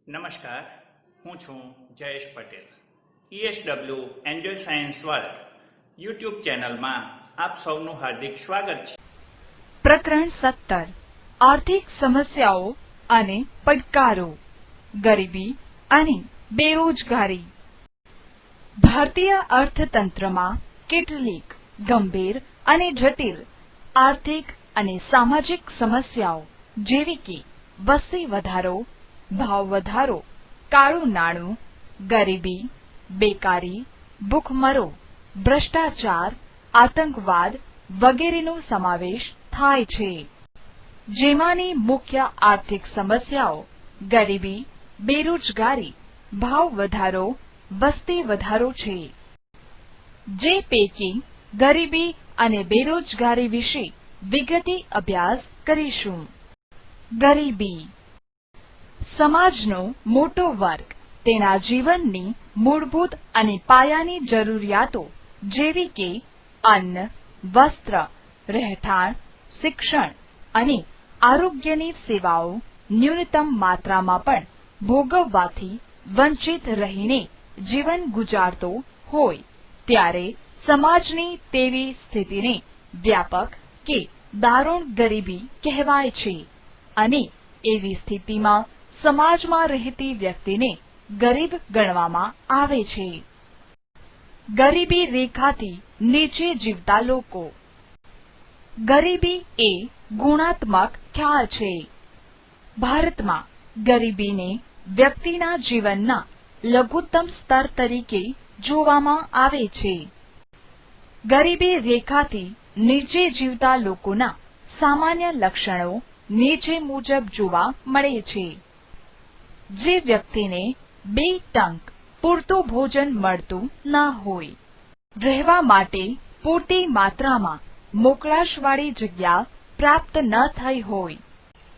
નમસ્કાર, હું છું Jayesh Patel. ESW enjoy science world YouTube ચેનલમાં આપ સૌનું હાર્દિક સ્વાગત છે. પ્રકરણ 17 આર્થિક સમસ્યાઓ અને પડકારો, ગરીબી અને બેરોજગારી. ભારતીય અર્થતંત્રમાં કેટલીક ગંભીર અને જટિલ આર્થિક અને સામાજિક સમસ્યાઓ જેવી કે વસ્તી વધારો, ભાવ વધારો, કાળું નાણું, ગરીબી, બેકારી, ભૂખમરો, ભ્રષ્ટાચાર, આતંકવાદ વગેરેનો સમાવેશ થાય છે. જેમાંની મુખ્ય આર્થિક સમસ્યાઓ ગરીબી, બેરોજગારી, ભાવ વધારો, વસ્તી વધારો છે. જે પૈકી ગરીબી અને બેરોજગારી વિશે વિગતે અભ્યાસ કરીશું. ગરીબી સમાજનો મોટો વર્ગ તેના જીવનની મૂળભૂત અને પાયાની જરૂરિયાતો જેવી કે અન્ન, વસ્ત્ર, રહેઠાણ, શિક્ષણ અને આરોગ્યની સેવાઓ ન્યૂનતમ માત્રામાં પણ ભોગવવાથી વંચિત રહીને જીવન ગુજારતો હોય ત્યારે સમાજની તેવી સ્થિતિને વ્યાપક કે દારૂણ ગરીબી કહેવાય છે અને એવી સ્થિતિમાં સમાજમાં રહેતી વ્યક્તિને ગરીબ ગણવામાં આવે છે. ગરીબી રેખાથી નીચે જીવતા લોકો. ગરીબી એ ગુણાત્મક ખ્યાલ છે. ભારતમાં ગરીબીને વ્યક્તિના જીવનના લઘુત્તમ સ્તર તરીકે જોવામાં આવે છે. ગરીબી રેખાથી નીચે જીવતા લોકોના સામાન્ય લક્ષણો નીચે મુજબ જોવા મળે છે. જે વ્યક્તિને 2 ટંક પૂરતું ભોજન મળતું ન હોય, રહેવા માટે પૂરતી માત્રામાં મોકળાશવાળી જગ્યા પ્રાપ્ત ન થઈ હોય,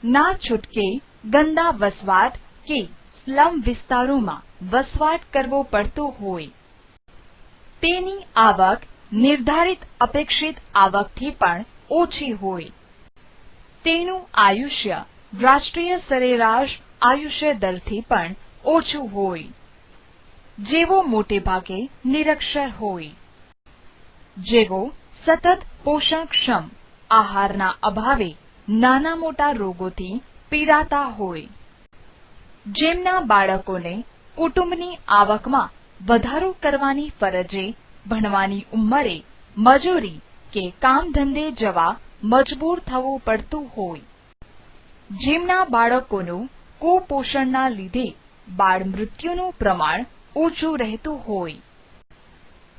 ના છૂટકે ગંદા વસવાટ કે સ્લમ વિસ્તારોમાં વસવાટ કરવો પડતો હોય, તેની આવક નિર્ધારિત અપેક્ષિત આવકથી પણ ઓછી હોય, તેનું આયુષ્ય રાષ્ટ્રીય સરેરાશ આયુષ્ય દરથી પણ ઓછું હોય, જેવો મોટે ભાગે નિરક્ષર હોય, જેવો સતત પોષણક્ષમ આહારના અભાવે નાના મોટા રોગોથી પીડાતા હોય, જેમના બાળકોને કુટુંબની આવકમાં વધારો કરવાની ફરજે ભણવાની ઉંમરે મજૂરી કે કામ ધંધે જવા મજબૂર થવું પડતું હોય, જેમના બાળકોનું કુપોષણના લીધે બાળ મૃત્યુનું પ્રમાણ ઊંચું રહેતું હોય.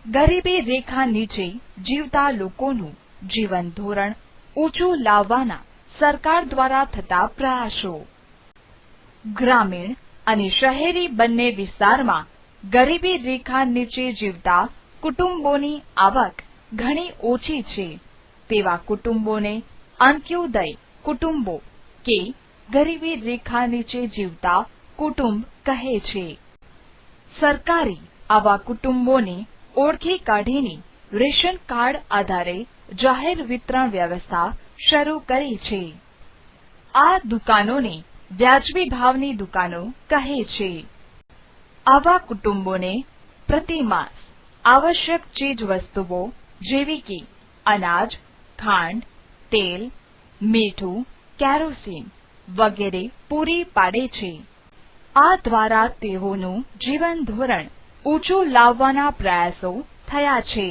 ગરીબી રેખા નીચે જીવતા લોકોનું જીવન ધોરણ ઊંચું લાવવાના સરકાર દ્વારા થતા પ્રયાસો. ગ્રામીણ અને શહેરી બંને વિસ્તારમાં ગરીબી રેખા નીચે જીવતા કુટુંબોની આવક ઘણી ઓછી છે તેવા કુટુંબોને અંત્યોદય કુટુંબો કે ગરીબી રેખા નીચે જીવતા કુટુંબ કહે છે. સરકારે આવા કુટુંબોને ઓળખી કાઢીને રેશન કાર્ડ આધારે જાહેર વિતરણ વ્યવસ્થા શરૂ કરી છે. આ દુકાનોને વ્યાજબી ભાવની દુકાનો કહે છે. આવા કુટુંબોને પ્રતિમાસ આવશ્યક ચીજ વસ્તુઓ જેવી કે અનાજ, ખાંડ, તેલ, મીઠું, કેરોસીન વગેરે પૂરી પાડે છે. આ દ્વારા તેઓનું જીવન ધોરણ ઊંચું લાવવાના પ્રયાસો થયા છે.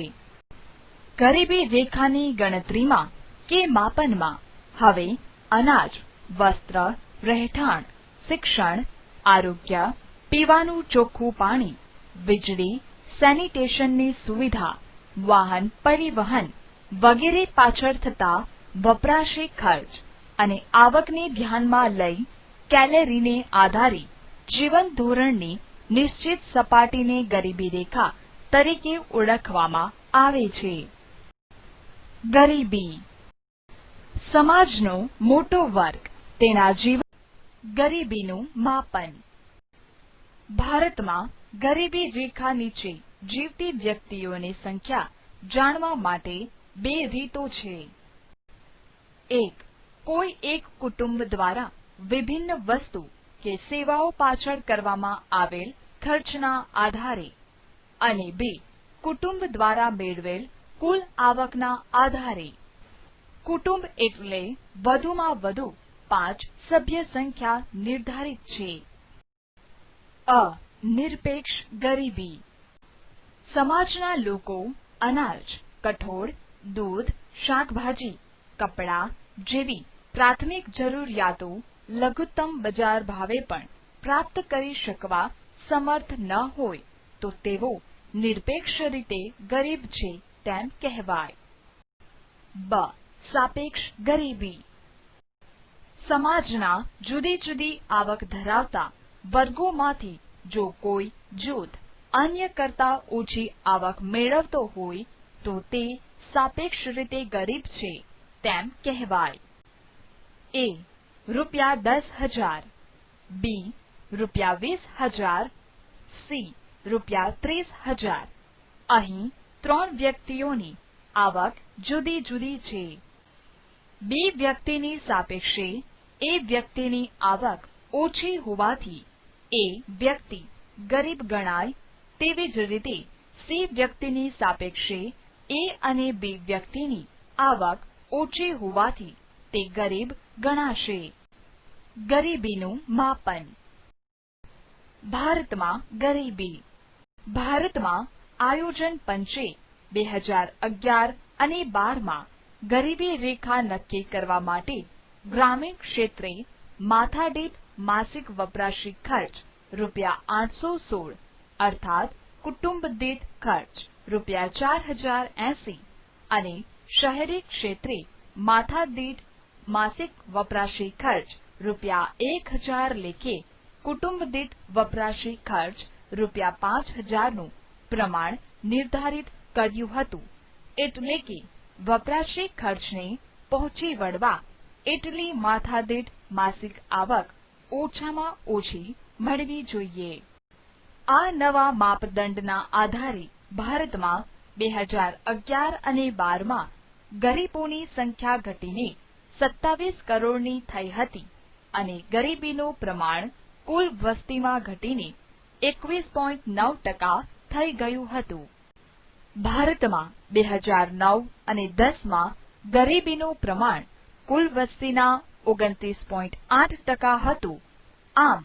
ગરીબી રેખાની ગણતરીમાં કે માપનમાં હવે અનાજ, વસ્ત્ર, રહેઠાણ, શિક્ષણ, આરોગ્ય, પીવાનું ચોખ્ખું પાણી, વીજળી, સેનિટેશનની સુવિધા, વાહન પરિવહન વગેરે પાછળ થતા વપરાશી ખર્ચ અને આવકને ધ્યાનમાં લઈ કેલેરીને આધારે જીવન ધોરણની નિશ્ચિત સપાટીને ગરીબી રેખા તરીકે ઓળખવામાં આવે છે. ગરીબી સમાજનો મોટો વર્ગ તેના જીવન. ગરીબીનું માપન. ભારતમાં ગરીબી રેખા નીચે જીવતી વ્યક્તિઓની સંખ્યા જાણવા માટે 2 રીતો છે. 1. કોઈ એક કુટુંબ દ્વારા વિભિન્ન વસ્તુ કે સેવાઓ પાછળ કરવામાં આવેલ ખર્ચના આધારે, અને 2 કુટુંબ દ્વારા મેળવેલ કુલ આવકના આધારે. કુટુંબ એટલે વધુમાં વધુ 5 સભ્ય સંખ્યા નિર્ધારિત છે. નિરપેક્ષ ગરીબી. સમાજના લોકો અનાજ, કઠોળ, દૂધ, શાકભાજી, કપડાં જેવી પ્રાથમિક જરૂરિયાતો લઘુત્તમ બજાર ભાવે પણ પ્રાપ્ત કરી શકવા સમર્થ ન હોય તો તેઓ નિરપેક્ષ રીતે ગરીબ છે તેમ કહેવાય. સાપેક્ષ ગરીબી. સમાજના જુદી જુદી આવક ધરાવતા વર્ગોમાંથી જો કોઈ જૂથ અન્ય કરતા ઓછી આવક મેળવતો હોય તો તે સાપેક્ષ રીતે ગરીબ છે તેમ કહેવાય. રૂપિયા 10,000, બી રૂપિયા 20,000, સી રૂપિયા 30,000. અહીં 3 વ્યક્તિઓની આવક જુદી જુદી છે. બી વ્યક્તિની સાપેક્ષે એ વ્યક્તિની આવક ઓછી હોવાથી એ વ્યક્તિ ગરીબ ગણાય. તેવી જ રીતે સી વ્યક્તિની સાપેક્ષે એ અને બી વ્યક્તિની આવક ઓછી હોવાથી તે ગરીબ ગણાશે. ગરીબીનું માપન. ભારતમાં ગરીબી. ભારતમાં આયોજન પંચે 2011 અને 12માં ગરીબી રેખા નક્કી કરવા માટે ગ્રામીણ ક્ષેત્રે માથાદીઠ માસિક વપરાશી ખર્ચ રૂપિયા 816 અર્થાત કુટુંબ દીઠ ખર્ચ રૂપિયા 4,080 અને શહેરી ક્ષેત્રે માથાદીઠ માસિક વપરાશી ખર્ચ રૂપિયા 1,000 લેખે કુટુંબ દીઠ વપરાશી ખર્ચ રૂપિયા 5,000નું પ્રમાણ નિર્ધારિત કર્યું હતું. એટલે કે વપરાશી ખર્ચને પહોંચી વળવા એટલી માથાદીઠ માસિક આવક ઓછામાં ઓછી મળવી જોઈએ. આ નવા માપદંડના આધારે ભારતમાં 2011 અને 12માં ગરીબોની સંખ્યા ઘટીને 27 કરોડની થઈ હતી અને ગરીબીનું પ્રમાણ કુલ વસ્તીમાં ઘટીને 21.9% થઈ ગયું હતું. ભારતમાં 2009 અને 10માં ગરીબીનું પ્રમાણ કુલ વસ્તીના 29.8% હતું. આમ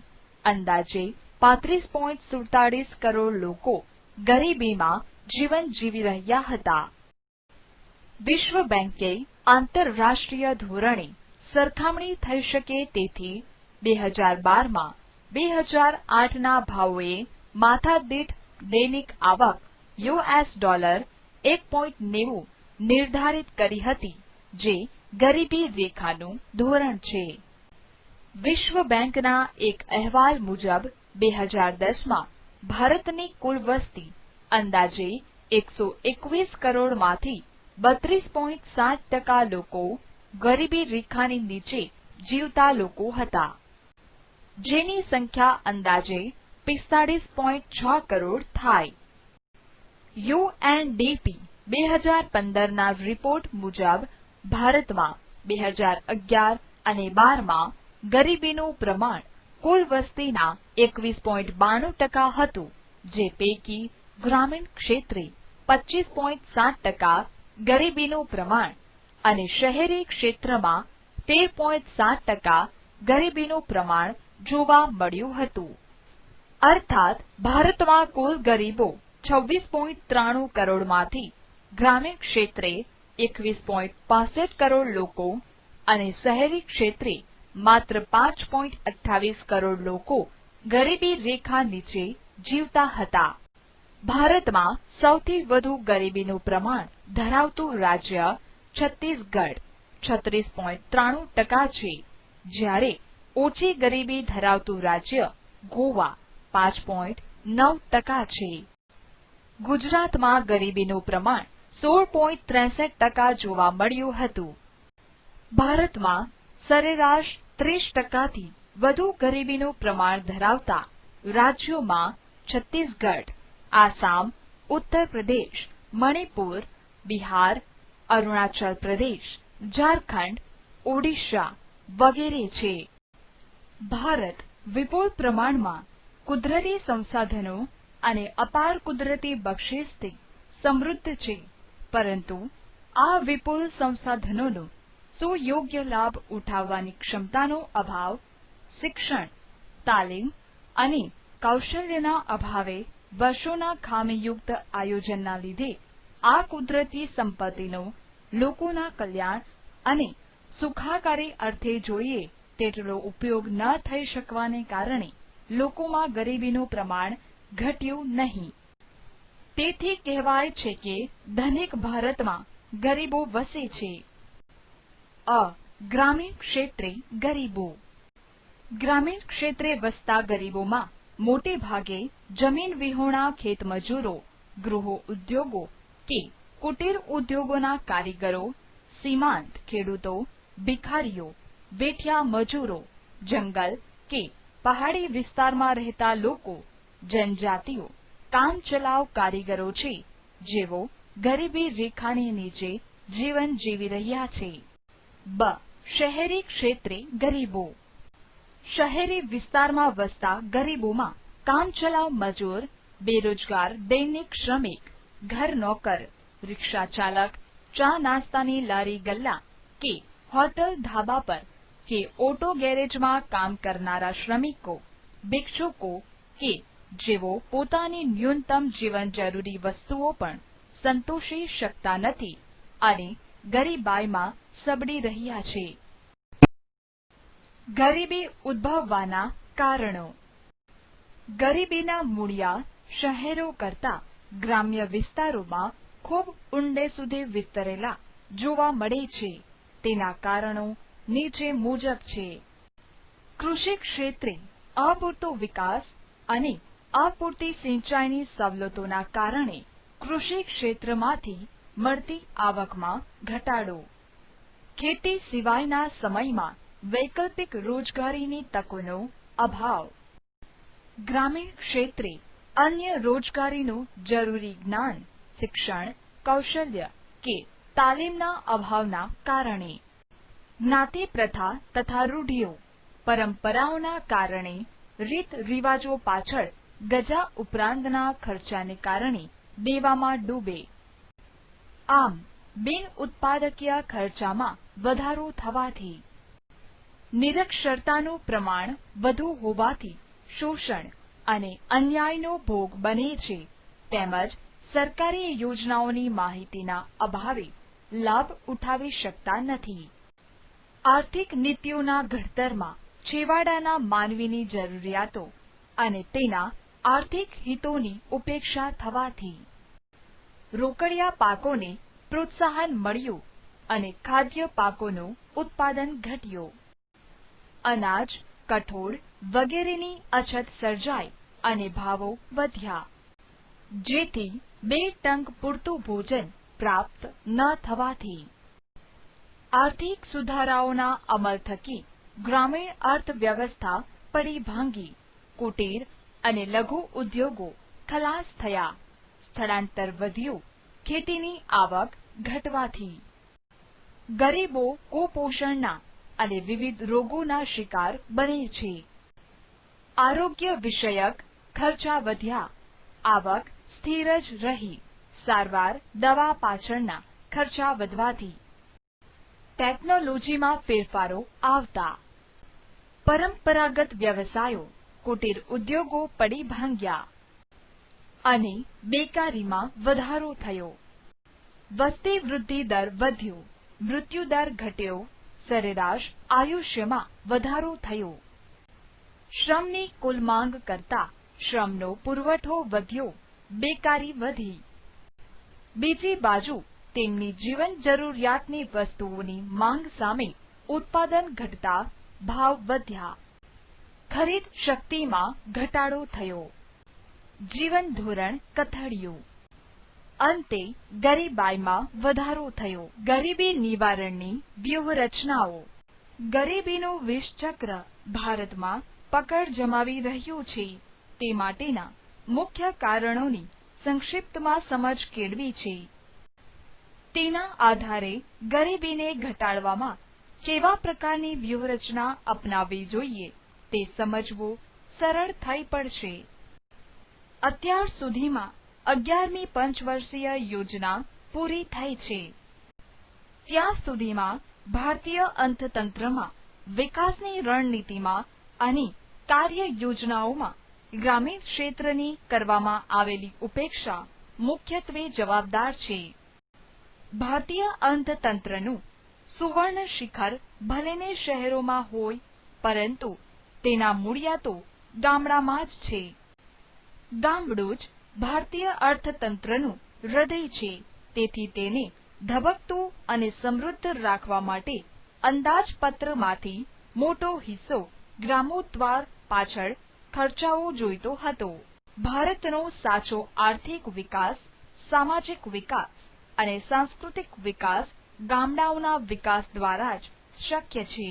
અંદાજે 35.47 કરોડ લોકો ગરીબીમાં જીવન જીવી રહ્યા હતા. વિશ્વ બેંકે આંતરરાષ્ટ્રીય ધોરણે સરખામણી થઈ શકે તેથી 2012માં 2008ના ભાવોએ માથાદીઠ દૈનિક આવક $1.90 નિર્ધારિત કરી હતી, જે ગરીબી રેખાનું ધોરણ છે. વિશ્વ બેંકના એક અહેવાલ મુજબ 2010માં ભારતની કુલ વસ્તી અંદાજે 121 કરોડમાંથી 32.7% લોકો ગરીબી રેખાની નીચે જીવતા લોકો હતા, જેની સંખ્યા અંદાજે 45.6 કરોડ થાય. યુએનડીપી 2015ના રિપોર્ટ મુજબ ભારતમાં 2011 અને 12માં ગરીબીનું પ્રમાણ કુલ વસ્તીના 21.92% હતું, જે પૈકી ગ્રામીણ ક્ષેત્રે 25.7% ગરીબીનું પ્રમાણ અને શહેરી ક્ષેત્રમાં 13.7% ગરીબીનું પ્રમાણ જોવા મળ્યું હતું. અર્થાત ભારતમાં કુલ ગરીબો 26.93 કરોડમાંથી ગ્રામીણ ક્ષેત્રે 21.65 કરોડ લોકો અને શહેરી ક્ષેત્રે માત્ર 5.28 કરોડ લોકો ગરીબી રેખા નીચે જીવતા હતા. ભારતમાં સૌથી વધુ ગરીબીનું પ્રમાણ ધરાવતું રાજ્ય છત્તીસગઢ 36.93% છે, જ્યારે ઓછી ગરીબી ધરાવતું રાજ્ય ગોવા 5.9% છે. ગુજરાતમાં ગરીબીનું પ્રમાણ 16.63% જોવા મળ્યું હતું. ભારતમાં સરેરાશ 30%થી વધુ ગરીબીનું પ્રમાણ ધરાવતા રાજ્યોમાં છત્તીસગઢ, આસામ, ઉત્તર પ્રદેશ, મણિપુર, બિહાર, અરુણાચલ પ્રદેશ, ઝારખંડ, ઓડિશા વગેરે છે. ભારત વિપુલ પ્રમાણમાં કુદરતી સંસાધનો અને અપાર કુદરતી બક્ષિસથી સમૃદ્ધ છે, પરંતુ આ વિપુલ સંસાધનોનો સુયોગ્ય લાભ ઉઠાવવાની ક્ષમતાનો અભાવ, શિક્ષણ, તાલીમ અને કૌશલ્યના અભાવે વર્ષોના ખામીયુક્ત આયોજનના લીધે આ કુદરતી સંપત્તિનો લોકોના કલ્યાણ અને સુખાકારી અર્થે જોઈએ તેટલો ઉપયોગ ન થઈ શકવાને કારણે લોકોમાં ગરીબીનું પ્રમાણ ઘટ્યું નહીં. તેથી કહેવાય છે કે ધનિક ભારતમાં ગરીબો વસે છે. ગ્રામીણ ક્ષેત્રે ગરીબો. ગ્રામીણ ક્ષેત્રે વસતા ગરીબોમાં મોટે ભાગે જમીન વિહોણા ખેતમજૂરો, ગૃહ ઉદ્યોગો કે કુટીર ઉદ્યોગોના કારીગરો, સીમાંત ખેડૂતો, ભિખારીઓ, વેઠિયા મજૂરો, જંગલ કે પહાડી વિસ્તારમાં રહેતા લોકો, જનજાતિઓ, કામચલાઉ કારીગરો છે, જેઓ ગરીબી રેખાની નીચે જીવન જીવી રહ્યા છે. શહેરી ક્ષેત્રે ગરીબો. શહેરી વિસ્તારમાં વસતા ગરીબોમાં કામચલાઉ મજૂર, બેરોજગાર દૈનિક શ્રમિક, ઘર નોકર, રિક્ષા ચાલક, ચા નાસ્તાની લારી ગલ્લા કે હોટલ ધાબા પર કે ઓટો ગેરેજમાં કામ કરનારા શ્રમિકો, ભિક્ષુકો કે જેઓ પોતાની ન્યૂનતમ જીવન જરૂરી વસ્તુઓ પણ સંતોષી શકતા નથી અને ગરીબાઈમાં સબડી રહ્યા છે. ગરીબી ઉદ્ભવવાના કારણો. ગરીબીના મૂળિયા શહેરો કરતા ગ્રામ્ય વિસ્તારોમાં ખૂબ ઊંડે સુધી વિસ્તરેલા જોવા મળે છે. તેના કારણો નીચે મુજબ છે. કૃષિ ક્ષેત્રે અપૂરતો વિકાસ અને અપૂરતી સિંચાઈની સવલતોના કારણે કૃષિ ક્ષેત્રમાંથી મળતી આવકમાં ઘટાડો. ખેતી સિવાયના સમયમાં વૈકલ્પિક રોજગારીની તકોનો અભાવ. ગ્રામીણ ક્ષેત્રે અન્ય રોજગારીનું જરૂરી જ્ઞાન, શિક્ષણ, કૌશલ્ય કે તાલીમના અભાવના કારણે. જ્ઞાતિ પ્રથા તથા રૂઢિઓ, પરંપરાઓના કારણે રીત રિવાજો પાછળ ગજા ઉપરાંતના ખર્ચાને કારણે દેવામાં ડૂબે. આમ બિન ઉત્પાદકીય ખર્ચામાં વધારો થવાથી. નિરક્ષરતાનું પ્રમાણ વધુ હોવાથી શોષણ અને અન્યાયનો ભોગ બને છે, તેમજ સરકારી યોજનાઓની માહિતીના અભાવે લાભ ઉઠાવી શકતા નથી. આર્થિક નીતિઓના ઘડતરમાં છેવાડાના માનવીની જરૂરિયાતો અને તેના આર્થિક હિતોની ઉપેક્ષા થવાથી. રોકડિયા પાકોને પ્રોત્સાહન મળ્યું અને ખાદ્ય પાકોનું ઉત્પાદન ઘટ્યું. અનાજ, કઠોળ વગેરેની અછત સર્જાઈ અને ભાવો વધ્યા, જેથી બે ટંક પૂરતું ભોજન પ્રાપ્ત ન થવાથી. આર્થિક સુધારાઓના અમલ થકી ગ્રામીણ અર્થવ્યવસ્થા પડી ભાંગી, કુટીર અને લઘુ ઉદ્યોગો ખલાસ થયા, સ્થળાંતર વધ્યું, ખેતીની આવક ઘટવાથી. ગરીબો કુપોષણના અને વિવિધ રોગોના શિકાર બને છે. આરોગ્ય વિષયક ખર્ચા વધ્યા, આવક સ્થિર જ રહી, સારવાર દવા પાછળના ખર્ચા વધવાથી. ટેકનોલોજીમાં ફેરફારો આવતા પરંપરાગત વ્યવસાયો, કુટીર ઉદ્યોગો પડી ભાંગ્યા અને બેકારીમાં વધારો થયો. વસ્તી વૃદ્ધિ દર વધ્યો, મૃત્યુદર ઘટ્યો, સરેરાશ આયુષ્યમાં વધારો થયો. શ્રમની કુલ માંગ કરતા શ્રમનો પુરવઠો વધ્યો, બેકારી વધી. બીજી બાજુ તેમની જીવન જરૂરિયાતની વસ્તુઓની માંગ સામે ઉત્પાદન ઘટતા ભાવ વધ્યા. ખરીદ શક્તિમાં ઘટાડો થયો. જીવન ધોરણ કથળ્યું. અંતે ગરીબાઈમાં વધારો થયો. ગરીબી નિવારણની વ્યૂહરચનાઓ. ગરીબીનું વિષચક્ર ભારતમાં પકડ જમાવી રહ્યું છે, તે માટેના મુખ્ય કારણોની સંક્ષિપ્તમાં સમજ કેળવી છે. તેના આધારે ગરીબીને ઘટાડવામાં કેવા પ્રકારની વ્યૂહરચના અપનાવવી જોઈએ તે સમજવું સરળ થઈ પડશે. અત્યાર સુધીમાં 11મી પંચવર્ષીય યોજના પૂરી થઈ છે. ત્યાં સુધીમાં ભારતીય અર્થતંત્રમાં વિકાસની રણનીતિમાં અને કાર્ય યોજનાઓમાં ગ્રામીણ ક્ષેત્રની કરવામાં આવેલી ઉપેક્ષા મુખ્યત્વે જવાબદાર છે. ભારતીય અર્થતંત્રનું સુવર્ણ શિખર ભલેને શહેરોમાં હોય, પરંતુ તેના મૂળિયા તો ગામડામાં જ છે. ગામડું જ ભારતીય અર્થતંત્રનું હૃદય છે. તેથી તેને ધબકતું અને સમૃદ્ધ રાખવા માટે અંદાજપત્રમાંથી મોટો હિસ્સો ગ્રામોદ્ધાર પાછળ ખર્ચાવો જોઈતો હતો. ભારતનો સાચો આર્થિક વિકાસ, સામાજિક વિકાસ અને સાંસ્કૃતિક વિકાસ ગામડાઓના વિકાસ દ્વારા જ શક્ય છે.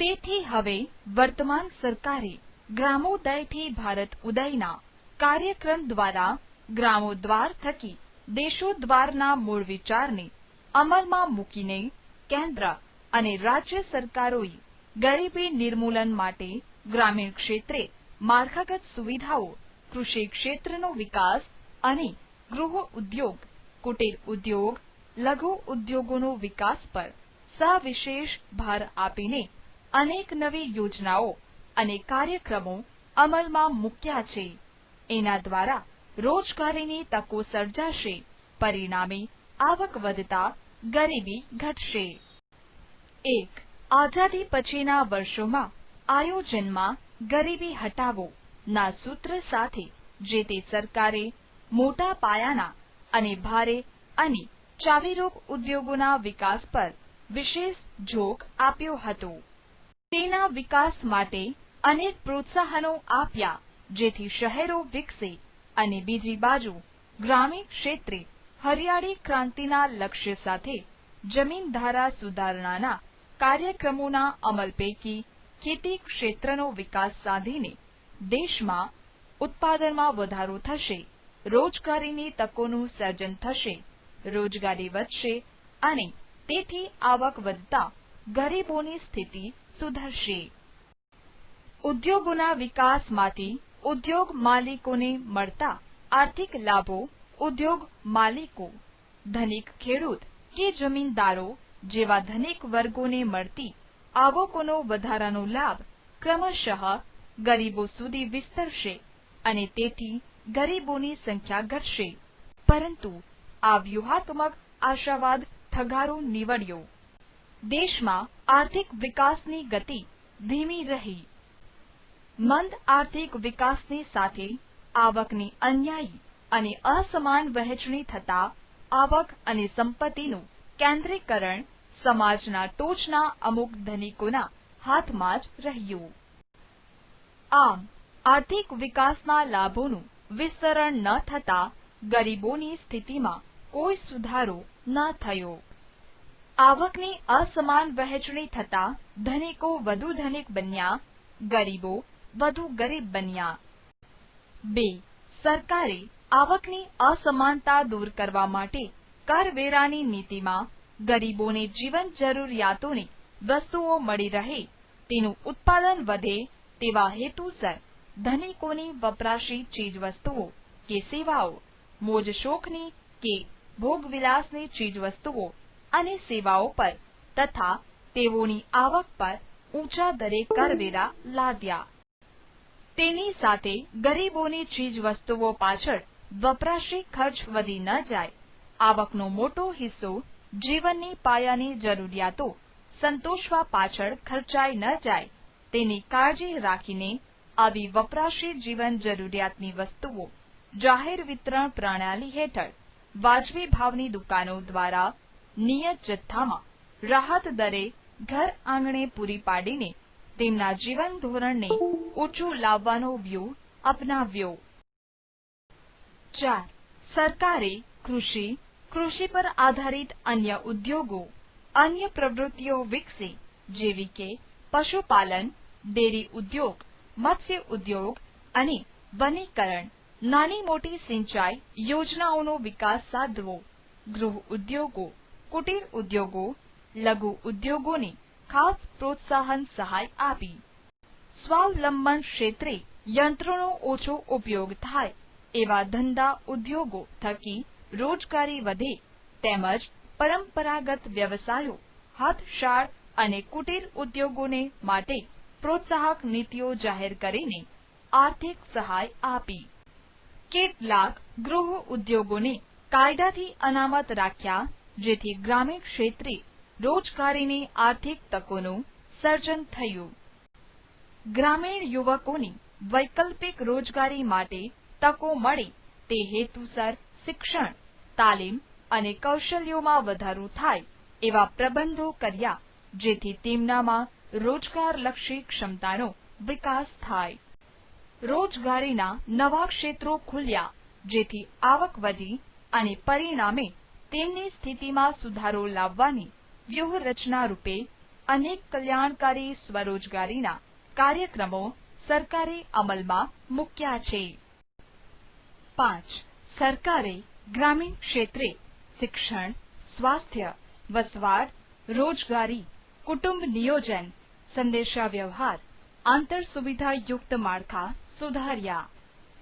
તેથી હવે વર્તમાન સરકારે ગ્રામોદયથી ભારત ઉદયના કાર્યક્રમ દ્વારા ગ્રામોદ્ધાર થકી દેશોદ્ધારના મૂળ વિચારને અમલમાં મૂકીને કેન્દ્ર અને રાજ્ય સરકારોએ ગરીબી નિર્મૂલન માટે ગ્રામીણ ક્ષેત્રે માળખાગત સુવિધાઓ, કૃષિ ક્ષેત્રનો વિકાસ અને ગૃહ ઉદ્યોગ, કુટીર ઉદ્યોગ, લઘુ ઉદ્યોગોનો વિકાસ પર સવિશેષ ભાર આપીને અનેક નવી યોજનાઓ અને કાર્યક્રમો અમલમાં મૂક્યા છે. એના દ્વારા રોજગારીની તકો સર્જાશે, પરિણામે આવક વધતા ગરીબી ઘટશે. 1. આઝાદી પછીના વર્ષોમાં આયોજનમાં ગરીબી હટાવો ના સૂત્ર સાથે જે તે સરકારે મોટા પાયાના અને ભારે અને ચાવીરૂપ ઉદ્યોગોના વિકાસ પર વિશેષ જોગ આપ્યો હતો. તેના વિકાસ માટે અનેક પ્રોત્સાહનો આપ્યા, જેથી શહેરો વિકસે અને બીજી બાજુ ગ્રામીણ ક્ષેત્રે હરિયાળી ક્રાંતિના લક્ષ્ય સાથે જમીન ધારા સુધારણાના કાર્યક્રમોના અમલ પૈકી ખેતી ક્ષેત્રનો વિકાસ સાધીને દેશમાં ઉત્પાદનમાં વધારો થશે, રોજગારીની તકોનું સર્જન થશે, રોજગારી વધશે અને તેથી આવક વધતા ગરીબોની સ્થિતિ સુધરશે. ઉદ્યોગોના વિકાસમાંથી ઉદ્યોગ માલિકોને મળતા આર્થિક લાભો ઉદ્યોગ માલિકો, ધનિક ખેડૂત કે જમીનદારો જેવા ધનિક વર્ગોને મળતી આવકોનો વધારાનો લાભ ક્રમશઃ ગરીબો સુધી વિસ્તરશે અને તેથી ગરીબોની સંખ્યા ઘટશે. પરંતુ આ વ્યૂહાત્મક આશાવાદ ઠગારો નીવડ્યો. દેશમાં આર્થિક વિકાસની ગતિ ધીમી રહી. મંદ આર્થિક વિકાસની સાથે આવકની અન્યાયી અને અસમાન વહેંચણી થતા આવક અને સંપત્તિનું કેન્દ્રીકરણ સમાજના ટોચના અમુક ધનિકોના હાથમાં જ રહ્યું. આમ આર્થિક વિકાસના લાભોનું વિસ્તરણ ન થતા ગરીબોની સ્થિતિમાં કોઈ સુધારો ન થયો. આવકની અસમાન વહેંચણી થતા ધનિકો વધુ ધનિક બન્યા, ગરીબો વધુ ગરીબ બન્યા. 2. સરકારે આવકની અસમાનતા દૂર કરવા માટે કરવેરાની નીતિમાં ગરીબોને જીવન જરૂરિયાતોની વસ્તુઓ મળી રહે, તેનું ઉત્પાદન વધે તેવા હેતુસર ધનિકોની વપરાશી ચીજવસ્તુઓ કે સેવાઓ, મોજ શોખની કે ભોગવિલાસની ચીજવસ્તુઓ અને સેવાઓ પર તથા તેઓની આવક પર ઊંચા દરે કરવેરા લાદ્યા. તેની સાથે ગરીબોની ચીજવસ્તુઓ પાછળ વપરાશી ખર્ચ વધી ન જાય, આવકનો મોટો હિસ્સો જીવનની પાયાની જરૂરિયાતો સંતોષવા પાછળ ખર્ચાઈ ન જાય, તેની કાળજી રાખીને આવી વપરાશી જીવન જરૂરિયાતની વસ્તુઓ જાહેર વિતરણ પ્રણાલી હેઠળ વાજબી ભાવની દુકાનો દ્વારા નિયત જથ્થામાં રાહત દરે ઘર આંગણે પૂરી પાડીને તેમના જીવન ધોરણને ઊંચું લાવવાનો વ્યૂહ અપનાવ્યો. 4. સરકારે કૃષિ પર આધારિત અન્ય ઉદ્યોગો, અન્ય પ્રવૃત્તિઓ વિકસે, જેવી કે પશુપાલન, ડેરી ઉદ્યોગ, મત્સ્ય ઉદ્યોગ અને વનીકરણ, નાની મોટી સિંચાઈ યોજનાઓનો વિકાસ સાધવો, ગૃહ ઉદ્યોગો, કુટીર ઉદ્યોગો, લઘુ ઉદ્યોગોને ખાસ પ્રોત્સાહન સહાય આપી. સ્વાવલંબન ક્ષેત્રે યંત્રોનો ઓછો ઉપયોગ થાય એવા ધંધા ઉદ્યોગો થકી રોજગારી વધે તેમજ પરંપરાગત વ્યવસાયો હાથશાળ અને કુટીર ઉદ્યોગોને માટે પ્રોત્સાહક નીતિઓ જાહેર કરીને આર્થિક સહાય આપી. કેટલાક ગૃહ ઉદ્યોગોને કાયદાથી અનામત રાખ્યા જેથી ગ્રામીણ ક્ષેત્રે રોજગારીની આર્થિક તકોનું સર્જન થયું. ગ્રામીણ યુવકોની વૈકલ્પિક રોજગારી માટે તકો મળે તે હેતુસર શિક્ષણ, તાલીમ અને કૌશલ્યોમાં વધારો થાય એવા પ્રબંધો કર્યા જેથી તેમનામાં રોજગારલક્ષી ક્ષમતાનો વિકાસ થાય. રોજગારીના નવા ક્ષેત્રો ખુલ્યા જેથી આવક વધી અને પરિણામે તેમની સ્થિતિમાં સુધારો લાવવાની વ્યૂહરચના રૂપે અનેક કલ્યાણકારી સ્વરોજગારીના કાર્યક્રમો સરકારે અમલમાં મૂક્યા છે. 5. સરકારે ગ્રામીણ ક્ષેત્રે શિક્ષણ, સ્વાસ્થ્ય, વસવાટ, રોજગારી, કુટુંબ નિયોજન, સંદેશાવ્યવહાર, આંતરસુવિધાયુક્ત માળખા સુધાર્યા.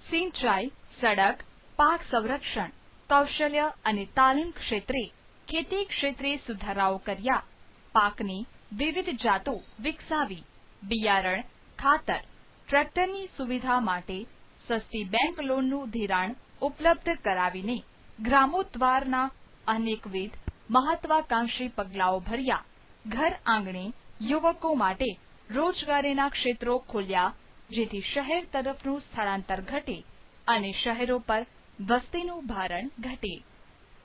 સિંચાઈ, સડક, પાક સંરક્ષણ, કૌશલ્ય અને તાલીમ ક્ષેત્રે ખેતી ક્ષેત્રે સુધારાઓ કર્યા. પાકની વિવિધ જાતો વિકસાવી. બિયારણ, ખાતર, ટ્રેક્ટરની સુવિધા માટે સસ્તી બેંક લોનનું ધિરાણ ઉપલબ્ધ કરાવીને ગ્રામોદ્ધારના અનેકવિધ મહત્વાકાંક્ષી પગલાઓ ભર્યા. ઘર આંગણે યુવકો માટે રોજગારીના ક્ષેત્રો ખોલ્યા જેથી શહેર તરફનું સ્થળાંતર ઘટે અને શહેરો પર વસ્તીનું ભારણ ઘટે.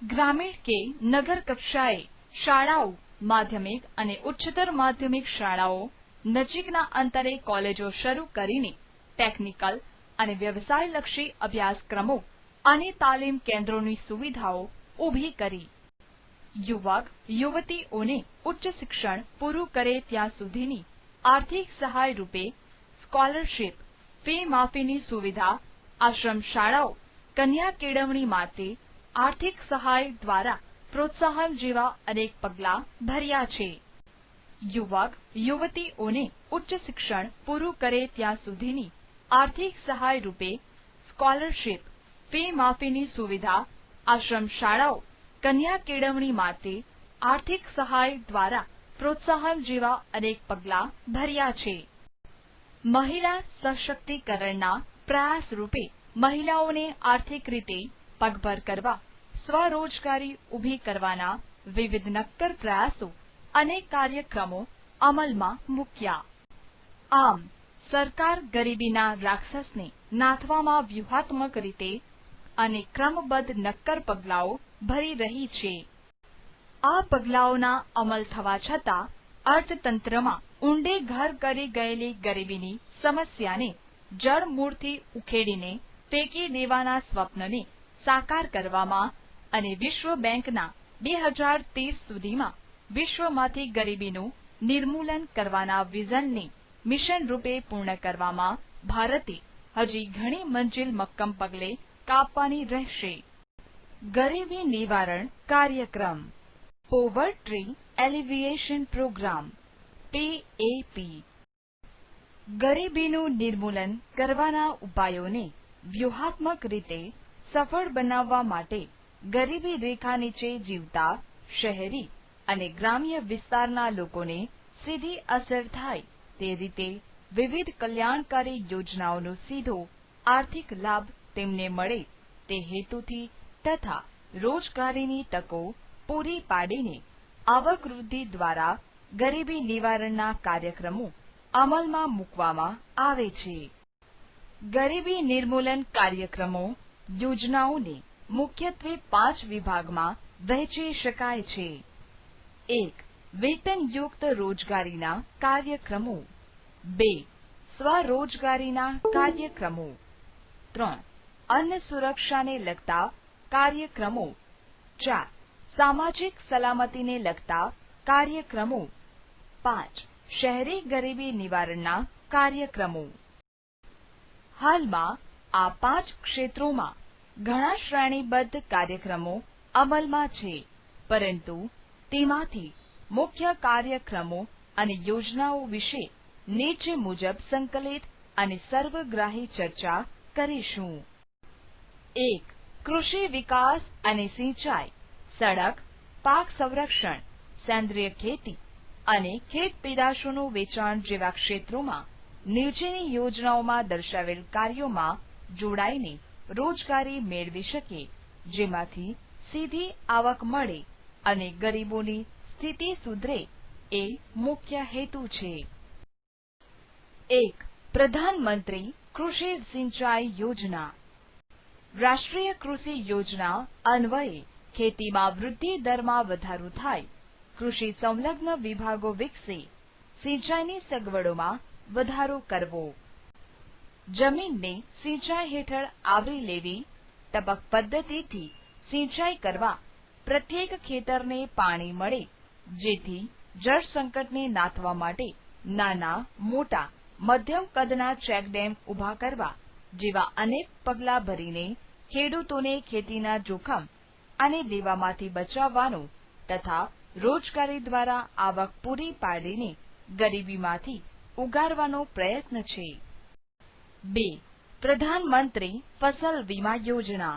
ગ્રામીણ કે નગર કક્ષાએ શાળાઓ, માધ્યમિક અને ઉચ્ચતર માધ્યમિક શાળાઓ, નજીકના અંતરે કોલેજો શરૂ કરીને ટેકનિકલ અને વ્યવસાયલક્ષી અભ્યાસક્રમો અને તાલીમ કેન્દ્રોની સુવિધાઓ ઊભી કરી. યુવક યુવતીઓને ઉચ્ચ શિક્ષણ પૂરું કરે ત્યાં સુધીની આર્થિક સહાય રૂપે સ્કોલરશીપ, ફી માફીની સુવિધા, આશ્રમ શાળાઓ, કન્યા કેળવણી માટે આર્થિક સહાય દ્વારા પ્રોત્સાહન જેવા અનેક પગલાં ભર્યા છે. યુવક યુવતીઓને ઉચ્ચ શિક્ષણ પૂરું કરે ત્યાં સુધીની આર્થિક સહાય રૂપે સ્કોલરશીપ, ફી માફીની સુવિધા, આશ્રમ શાળાઓ, કન્યા કેળવણી માટે આર્થિક સહાય દ્વારા પ્રોત્સાહન જેવા અનેક પગલાં ભર્યા છે. મહિલા સશક્તિકરણના પ્રયાસ રૂપે મહિલાઓને આર્થિક રીતે પગભર કરવા સ્વરોજગારી ઊભી કરવાના વિવિધ નક્કર પ્રયાસો અને કાર્યક્રમો અમલમાં મૂક્યા. આમ સરકાર ગરીબીના રાક્ષસને નાથવામાં વ્યૂહાત્મક રીતે અને ક્રમબદ્ધ નક્કર પગલાઓ ભરી રહી છે. આ પગલાઓના અમલ થવા છતાં અર્થતંત્રમાં ઊંડે ઘર કરી ગયેલી ગરીબીની સમસ્યાને જડમૂળથી ઉખેડીને ફેંકી દેવાના સ્વપ્નને સાકાર કરવામાં અને વિશ્વ બેંકના 2030 સુધીમાં વિશ્વમાંથી ગરીબીનું નિર્મૂલન કરવાના વિઝનને મિશન રૂપે પૂર્ણ કરવામાં ભારતે હજી ઘણી મંજિલ મક્કમ પગલે કાપવાની રહેશે. ગરીબી નિવારણ કાર્યક્રમ પોવર્ટી એલિવિએશન પ્રોગ્રામ PAP. ગરીબીનું નિર્મૂલન કરવાના ઉપાયોને વ્યૂહાત્મક રીતે સફળ બનાવવા માટે ગરીબી રેખા નીચે જીવતા શહેરી અને ગ્રામ્ય વિસ્તારના લોકોને સીધી અસર થાય તે રીતે વિવિધ કલ્યાણકારી યોજનાઓનો સીધો આર્થિક લાભ તેમને મળે તે હેતુથી તથા રોજગારીની તકો પૂરી પાડીને આવક વૃદ્ધિ દ્વારા ગરીબી નિવારણના કાર્યક્રમો અમલમાં મૂકવામાં આવે છે. ગરીબી નિર્મૂલન કાર્યક્રમો યોજનાઓને મુખ્યત્વે 5 વિભાગમાં વહેંચી શકાય છે. 1. વેતનયુક્ત રોજગારીના કાર્યક્રમો. 2. સ્વરોજગારીના કાર્યક્રમો. 3. અન્ન સુરક્ષાને લગતા કાર્યક્રમો. 4. સામાજિક સલામતીને લગતા કાર્યક્રમો. 5. શહેરી ગરીબી નિવારણના કાર્યક્રમો. હાલમાં આ 5 ક્ષેત્રોમાં ઘણા શ્રેણીબદ્ધ કાર્યક્રમો અમલમાં છે, પરંતુ તેમાંથી મુખ્ય કાર્યક્રમો અને યોજનાઓ વિશે નીચે મુજબ સંકલિત અને સર્વગ્રાહી ચર્ચા કરીશું. 1. કૃષિ વિકાસ અને સિંચાઈ, સડક, પાક સંરક્ષણ, સેન્દ્રિય ખેતી અને ખેત પેદાશોનું વેચાણ જેવા ક્ષેત્રોમાં નીચેની યોજનાઓમાં દર્શાવેલ કાર્યોમાં જોડાઈને રોજગારી મેળવી શકે, જેમાંથી સીધી આવક મળે અને ગરીબોની સ્થિતિ સુધરે એ મુખ્ય હેતુ છે. 1. પ્રધાનમંત્રી કૃષિ સિંચાઈ યોજના. રાષ્ટ્રીય કૃષિ યોજના અન્વયે ખેતીમાં વૃદ્ધિ દરમાં વધારો થાય, કૃષિ સંલગ્ન વિભાગો વિકસે, સિંચાઈની સગવડોમાં વધારો કરવો, જમીનને સિંચાઈ હેઠળ આવરી લેવી, ટપક પદ્ધતિથી સિંચાઈ કરવા, પ્રત્યેક ખેતરને પાણી મળે જેથી જળ સંકટને નાથવા માટે નાના, મોટા, મધ્યમ કદના ચેકડેમ ઊભા કરવા જેવા અનેક પગલાં ભરીને ખેડૂતોને ખેતીના જોખમ અને દેવામાંથી બચાવવાનો તથા રોજગારી દ્વારા આવક પૂરી પાડીને ગરીબીમાંથી ઉગારવાનો પ્રયત્ન છે. 2. પ્રધાનમંત્રી ફસલ વીમા યોજના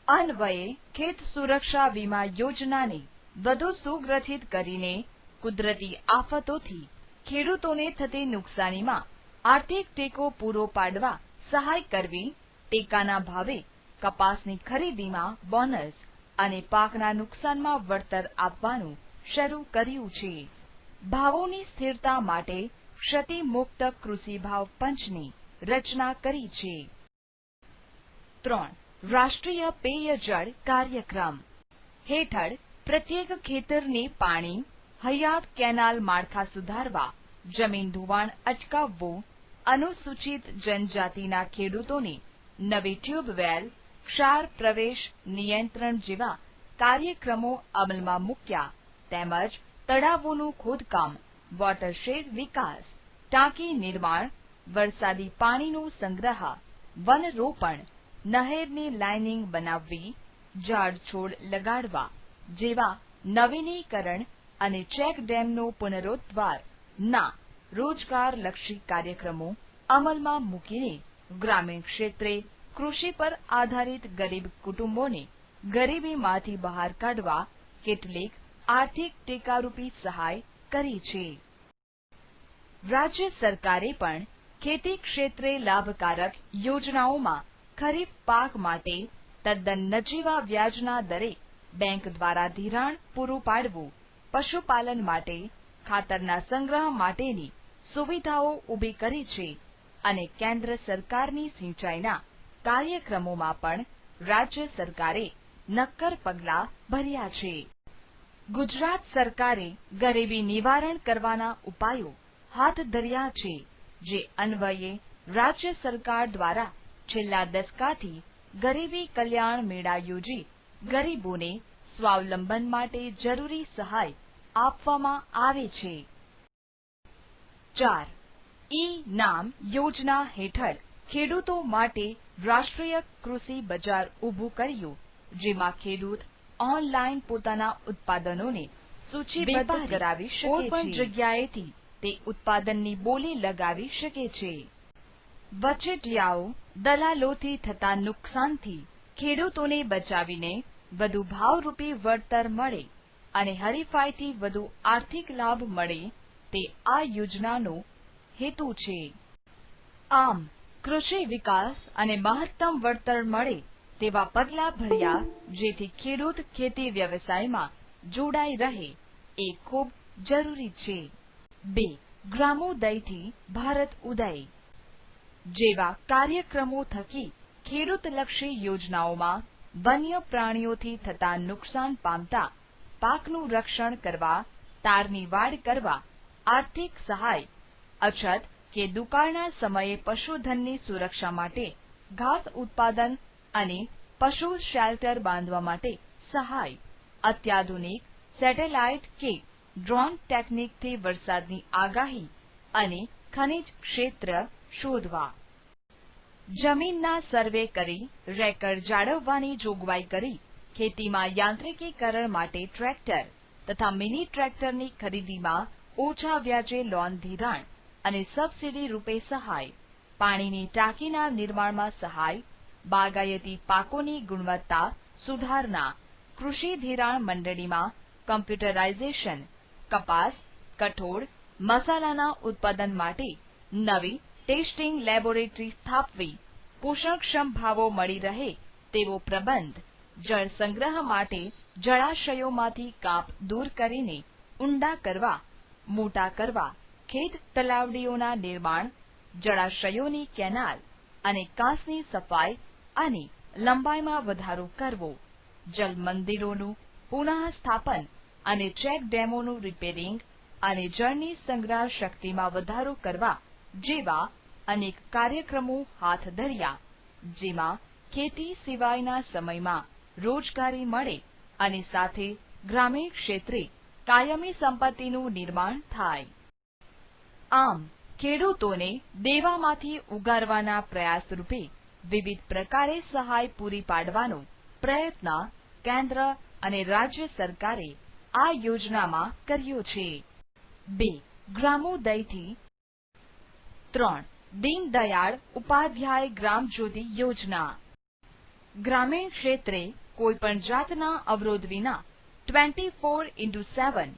અન્વયે ખેત સુરક્ષા વીમા યોજનાને વધુ સુગ્રથિત કરીને કુદરતી આફતોથી ખેડૂતોને થતી નુકસાનીમાં આર્થિક ટેકો પૂરો પાડવા સહાય કરવી, ટેકાના ભાવે કપાસની ખરીદીમાં બોનસ અને પાકના નુકસાનમાં વળતર આપવાનું શરૂ કર્યું છે. ભાવોની સ્થિરતા માટે ક્ષતિમુક્ત કૃષિ ભાવ પંચની રચના કરી છે. 3. રાષ્ટ્રીય પેયજળ કાર્યક્રમ હેઠળ પ્રત્યેક ખેતરને પાણી, હયાત કેનાલ માળખા સુધારવા, જમીન ધોવાણ અટકાવવું, અનુસૂચિત જનજાતિના ખેડૂતોને નવી ટ્યુબવેલ, ક્ષાર પ્રવેશ નિયંત્રણ જેવા કાર્યક્રમો અમલમાં મૂક્યા તેમજ તળાવોનું ખોદકામ, વોટરશેડ વિકાસ, ટાંકી નિર્માણ, વરસાદી પાણીનો સંગ્રહ, વનરોપણ, નહેરની લાઇનિંગ બનાવવી, ઝાડ છોડ લગાડવા જેવા નવીનીકરણ અને ચેકડેમનો પુનરોદ્ધાર ના રોજગારલક્ષી કાર્યક્રમો અમલમાં મૂકીને ગ્રામીણ ક્ષેત્રે કૃષિ પર આધારિત ગરીબ કુટુંબોને ગરીબીમાંથી બહાર કાઢવા કેટલીક આર્થિક ટેકારૂપી સહાય કરી છે. રાજ્ય સરકારે પણ ખેતી ક્ષેત્રે લાભકારક યોજનાઓમાં ખરીફ પાક માટે તદ્દન નજીવા વ્યાજના દરે બેંક દ્વારા ધિરાણ પૂરું પાડવું, પશુપાલન માટે ખાતરના સંગ્રહ માટેની સુવિધાઓ ઊભી કરી છે અને કેન્દ્ર સરકારની સિંચાઈના કાર્યક્રમોમાં પણ રાજ્ય સરકારે નક્કર પગલાં ભર્યા છે. ગુજરાત સરકારે ગરીબી નિવારણ કરવાના ઉપાયો હાથ ધર્યા છે, જે અન્વયે રાજ્ય સરકાર દ્વારા છેલ્લા દસકાથી ગરીબી કલ્યાણ મેળા યોજી ગરીબોને સ્વાવલંબન માટે જરૂરી સહાય આપવામાં આવે છે. 4. ઈ-નામ યોજના હેઠળ ખેડૂતો માટે રાષ્ટ્રીય કૃષિ બજાર ઊભું કર્યું, જેમાં ખેડૂત ઓનલાઈન પોતાના ઉત્પાદનોને સૂચિબદ્ધ કરાવી શકે છે. કોઈ પણ જગ્યાએથી તે ઉત્પાદનની બોલી લગાવી શકે છે. વચેટિયાઓ, દલાલોથી થતા નુકસાનથી ખેડૂતોને બચાવીને વધુ ભાવરૂપી વળતર મળે અને હરીફાઈથી વધુ આર્થિક લાભ મળે તે આ યોજનાનો હેતુ છે. આમ કૃષિ વિકાસ અને મહત્તમ વળતર મળે તેવા પગલાં ભર્યા, જેથી ખેડૂત ખેતી વ્યવસાયમાં જોડાઈ રહે એ ખૂબ જરૂરી છે. 2. ગ્રામોદયથી ભારત ઉદય જેવા કાર્યક્રમો થકી ખેડૂતલક્ષી યોજનાઓમાં વન્ય પ્રાણીઓથી થતા નુકસાન પામતા પાકનું રક્ષણ કરવા, તારની વાડ કરવા, આર્થિક સહાય, અછત કે દુકાળના સમયે પશુધનની સુરક્ષા માટે ઘાસ ઉત્પાદન અને પશુ શેલ્ટર બાંધવા માટે સહાય, અત્યાધુનિક સેટેલાઇટ કે ડ્રોન ટેકનિકથી વરસાદની આગાહી અને ખનિજ ક્ષેત્ર શોધવા, જમીનના સર્વે કરી રેકર્ડ જાળવવાની જોગવાઈ કરી ખેતીમાં યાંત્રિકીકરણ માટે ટ્રેક્ટર તથા મિની ટ્રેક્ટરની ખરીદીમાં ઓછા વ્યાજે લોન ધિરાણ અને સબસિડી રૂપે સહાય, પાણીની ટાંકીના નિર્માણમાં સહાય, બાગાયતી પાકોની ગુણવત્તા સુધારણા, કૃષિ ધિરાણ મંડળીમાં કમ્પ્યુટરાઇઝેશન, કપાસ, કઠોળ, મસાલાના ઉત્પાદન માટે નવી ટેસ્ટિંગ લેબોરેટરી સ્થાપવી, પોષણક્ષમ ભાવો મળી રહે તેવો પ્રબંધ, જળ સંગ્રહ માટે જળાશયોમાંથી કાપ દૂર કરીને ઊંડા કરવા, મોટા કરવા, ખેત તલાવડીઓના નિર્માણ, જળાશયોની કેનાલ અને કાંસની સફાઈ અને લંબાઈમાં વધારો કરવો, જલ મંદિરોનું પુનઃસ્થાપન અને ચેક ડેમોનું રિપેરિંગ અને જળની સંગ્રહ શક્તિમાં વધારો કરવા જેવા અનેક કાર્યક્રમો હાથ ધર્યા, જેમાં ખેતી સિવાયના સમયમાં રોજગારી મળે અને સાથે ગ્રામીણ ક્ષેત્રે કાયમી સંપત્તિનું નિર્માણ થાય. આમ ખેડૂતોને દેવામાંથી ઉગારવાના પ્રયાસ રૂપે વિવિધ પ્રકારે સહાય પૂરી પાડવાનો પ્રયત્ન કેન્દ્ર અને રાજ્ય સરકારે આ યોજનામાં કર્યો છે. 2. ગ્રામોદયથી. 3. દીનદયાળ ઉપાધ્યાય ગ્રામ જ્યોતિ યોજના. ગ્રામીણ ક્ષેત્રે કોઈપણ જાતના અવરોધ વિના 24x7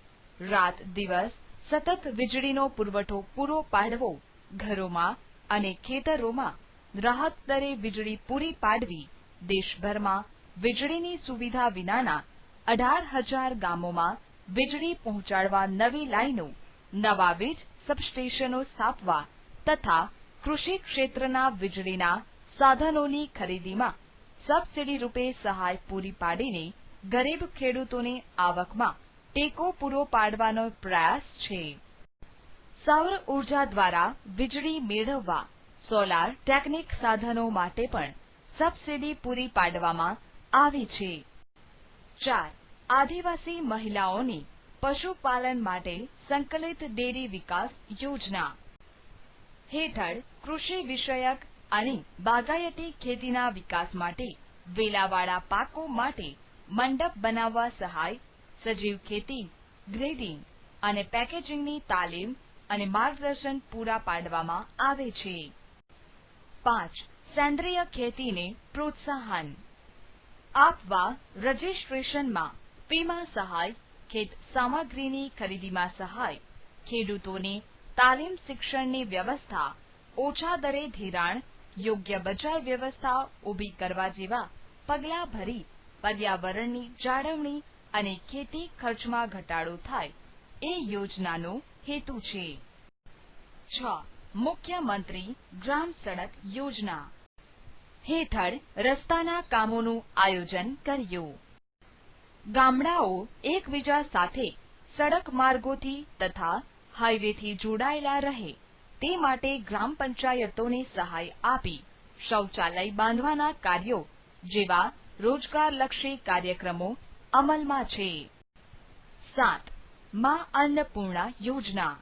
રાત દિવસ સતત વીજળીનો પુરવઠો પૂરો પાડવો, ઘરોમાં અને ખેતરોમાં રાહત દરે વીજળી પૂરી પાડવી, દેશભરમાં વીજળીની સુવિધા વિનાના 18,000 ગામોમાં વીજળી પહોંચાડવા નવી લાઈનો, નવા વીજ સબસ્ટેશનો સ્થાપવા તથા કૃષિ ક્ષેત્રના વીજળીના સાધનોની ખરીદીમાં સબસિડી રૂપે સહાય પૂરી પાડીને ગરીબ ખેડૂતોને આવકમાં ટેકો પૂરો પાડવાનો પ્રયાસ છે. સૌર ઉર્જા દ્વારા વીજળી મેળવવા સોલાર ટેકનિક સાધનો માટે પણ સબસિડી પૂરી પાડવામાં આવી છે. 4. આદિવાસી મહિલાઓની પશુપાલન માટે સંકલિત ડેરી વિકાસ યોજના હેઠળ કૃષિ વિષયક અને બાગાયતી ખેતીના વિકાસ માટે વેલાવાળા પાકો માટે મંડપ બનાવવા સહાય, સજીવ ખેતી, ગ્રેડિંગ અને પેકેજિંગની તાલીમ અને માર્ગદર્શન પૂરા પાડવામાં આવે છે. 5. સેન્દ્રિય ખેતીને પ્રોત્સાહન આપવા રજિસ્ટ્રેશનમાં ફીમાં સહાય, ખેત સામગ્રીની ખરીદીમાં સહાય, ખેડૂતોને તાલીમ શિક્ષણની વ્યવસ્થા, ઓછા દરે ધિરાણ, યોગ્ય બજાર વ્યવસ્થા ઊભી કરવા જેવા પગલાં ભરી પર્યાવરણની જાળવણી અને ખેતી ખર્ચમાં ઘટાડો થાય એ યોજનાનો હેતુ છે. 6. મુખ્યમંત્રી ગ્રામ સડક યોજના હેઠળ રસ્તાના કામોનું આયોજન કર્યું. ગામડાઓ એકબીજા સાથે સડક માર્ગોથી તથા હાઈવેથી જોડાયેલા રહે તે માટે ગ્રામ પંચાયતોને સહાય આપી શૌચાલય બાંધવાના કાર્યો જેવા રોજગારલક્ષી કાર્યક્રમો અમલમાં છે. 7. મા અન્નપૂર્ણા યોજના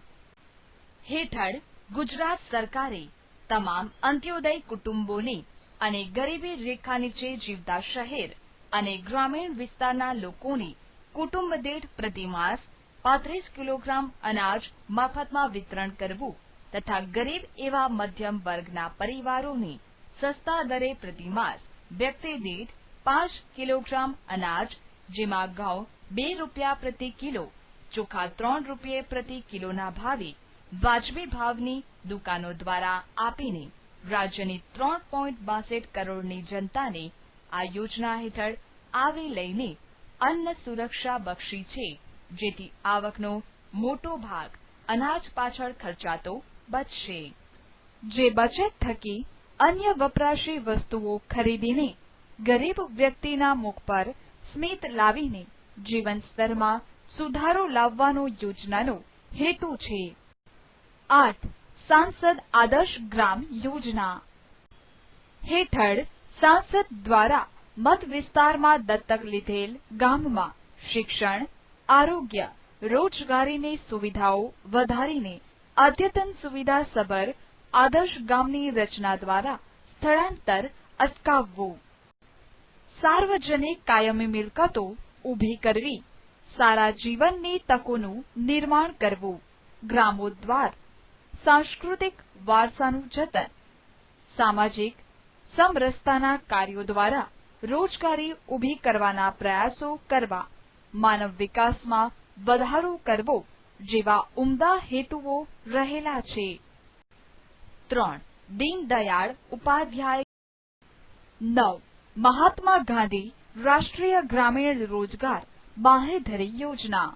હેઠળ ગુજરાત સરકારે તમામ અંત્યોદય કુટુંબોને અને ગરીબી રેખા નીચે જીવતા શહેર અને ગ્રામીણ વિસ્તારના લોકોને કુટુંબ દીઠ પ્રતિમાસ 35 કિલોગ્રામ અનાજ મફતમાં વિતરણ કરવું તથા ગરીબ એવા મધ્યમ વર્ગના પરિવારોને સસ્તા દરે પ્રતિમાસ વ્યક્તિ દીઠ 5 કિલોગ્રામ અનાજ જેમાં ઘઉં 2 રૂપિયા પ્રતિ કિલો, ચોખા 3 રૂપિયે પ્રતિ કિલોના ભાવે વાજબી ભાવની દુકાનો દ્વારા આપીને રાજ્યની 3.62 કરોડની જનતાને આ યોજના હેઠળ આવરી લઈને અન્ન સુરક્ષા બક્ષી છે, જેથી આવકનો મોટો ભાગ અનાજ પાછળ ખર્ચાતો બચશે. જે બચત થકી અન્ય વપરાશી વસ્તુઓ ખરીદીને ગરીબ વ્યક્તિના મુખ પર સ્મિત લાવીને જીવન સ્તરમાં સુધારો લાવવાનો યોજનાનો હેતુ છે. 8. સાંસદ આદર્શ ગ્રામ યોજના હેઠળ સાંસદ દ્વારા મત વિસ્તારમાં દત્તક લીધેલ ગામમાં શિક્ષણ, આરોગ્ય, રોજગારીની સુવિધાઓ વધારીને અદ્યતન સુવિધા સભર આદર્શ ગામની રચના દ્વારા સ્થળાંતર અટકાવવું, સાર્વજનિક કાયમી મિલકતો ઊભી કરવી, સારા જીવનની તકોનું નિર્માણ કરવું, ગ્રામોદ્ધાર, સાંસ્કૃતિક વારસાનું જતન, સામાજિક સમરસતાના કાર્યો દ્વારા રોજગારી ઊભી કરવાના પ્રયાસો કરવા, માનવ વિકાસમાં વધારો કરવો જેવા ઉમદા હેતુઓ રહેલા છે. 3. દીનદયાળ ઉપાધ્યાય. 9. મહાત્મા ગાંધી રાષ્ટ્રીય ગ્રામીણ રોજગાર બાંહેધરી યોજના.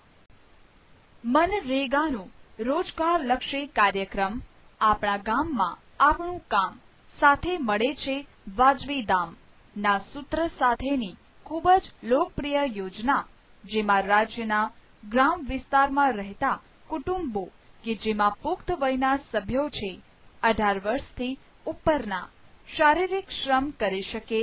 મનરેગાનો રોજગારલક્ષી કાર્યક્રમ આપણા ગામમાં આપણું કામ સાથે મળે છે વાજબી દામ ના સૂત્ર સાથેની ખૂબ જ લોકપ્રિય યોજના, જેમાં રાજ્યના ગ્રામ વિસ્તારમાં રહેતા કુટુંબો કે જેમાં પુખ્ત વયના સભ્યો છે, 18 વર્ષથી ઉપરના, શારીરિક શ્રમ કરી શકે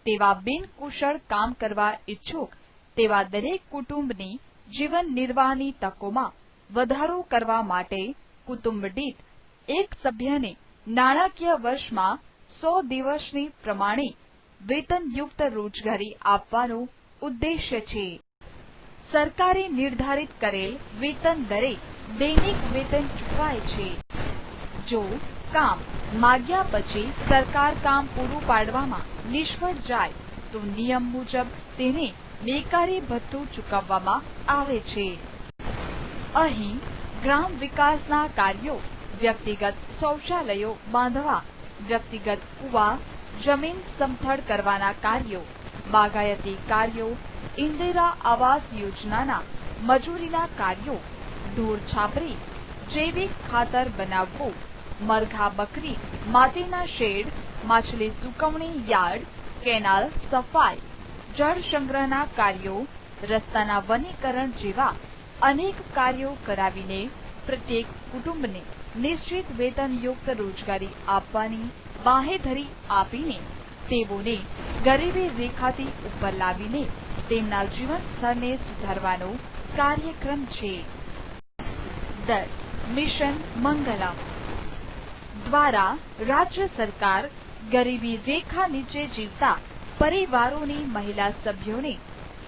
તેવા બિનકુશળ કામ કરવા ઈચ્છુક તેવા દરેક કુટુંબની જીવન નિર્વાહની તકોમાં વધારો કરવા માટે કુટુંબ દીઠ એક સભ્યને નાણાકીય વર્ષમાં 100 દિવસની પ્રમાણે વેતનયુક્ત રોજગારી આપવાનો ઉદ્દેશ્ય છે. સરકારે નિર્ધારિત કરેલ વેતન દરે દૈનિક વેતન ચૂકવાય છે. જો કામ માગ્યા પછી સરકાર કામ પૂરું પાડવામાં નિષ્ફળ જાય તો નિયમ મુજબ તેને બેકારી ભથ્થું ચૂકવવામાં આવે છે. અહીં ગ્રામ વિકાસના કાર્યો વ્યક્તિગત શૌચાલયો બાંધવા, વ્યક્તિગત કુવા, જમીન સમથળ કરવાના કાર્યો, બાગાયતી કાર્યો, ઇન્દિરા આવાસ યોજનાના મજૂરીના કાર્યો, ઢોર છાપરી, જૈવિક ખાતર બનાવવું, મરઘા બકરી માટેના શેડ, માછલી સુકવણી યાર્ડ, કેનાલ સફાઈ, જળ સંગ્રહના કાર્યો, રસ્તાના વનીકરણ જેવા અનેક કાર્યો કરાવીને પ્રત્યેક કુટુંબને નિશ્ચિત વેતનયુક્ત રોજગારી આપવાની બાંહેધરી આપીને તેઓને ગરીબી રેખાથી ઉપર લાવીને તેમના જીવન સ્તરને સુધારવાનો કાર્યક્રમ છે. 10. મિશન મંગલમ દ્વારા રાજ્ય સરકાર ગરીબી રેખા નીચે જીવતા પરિવારોની મહિલા સભ્યોને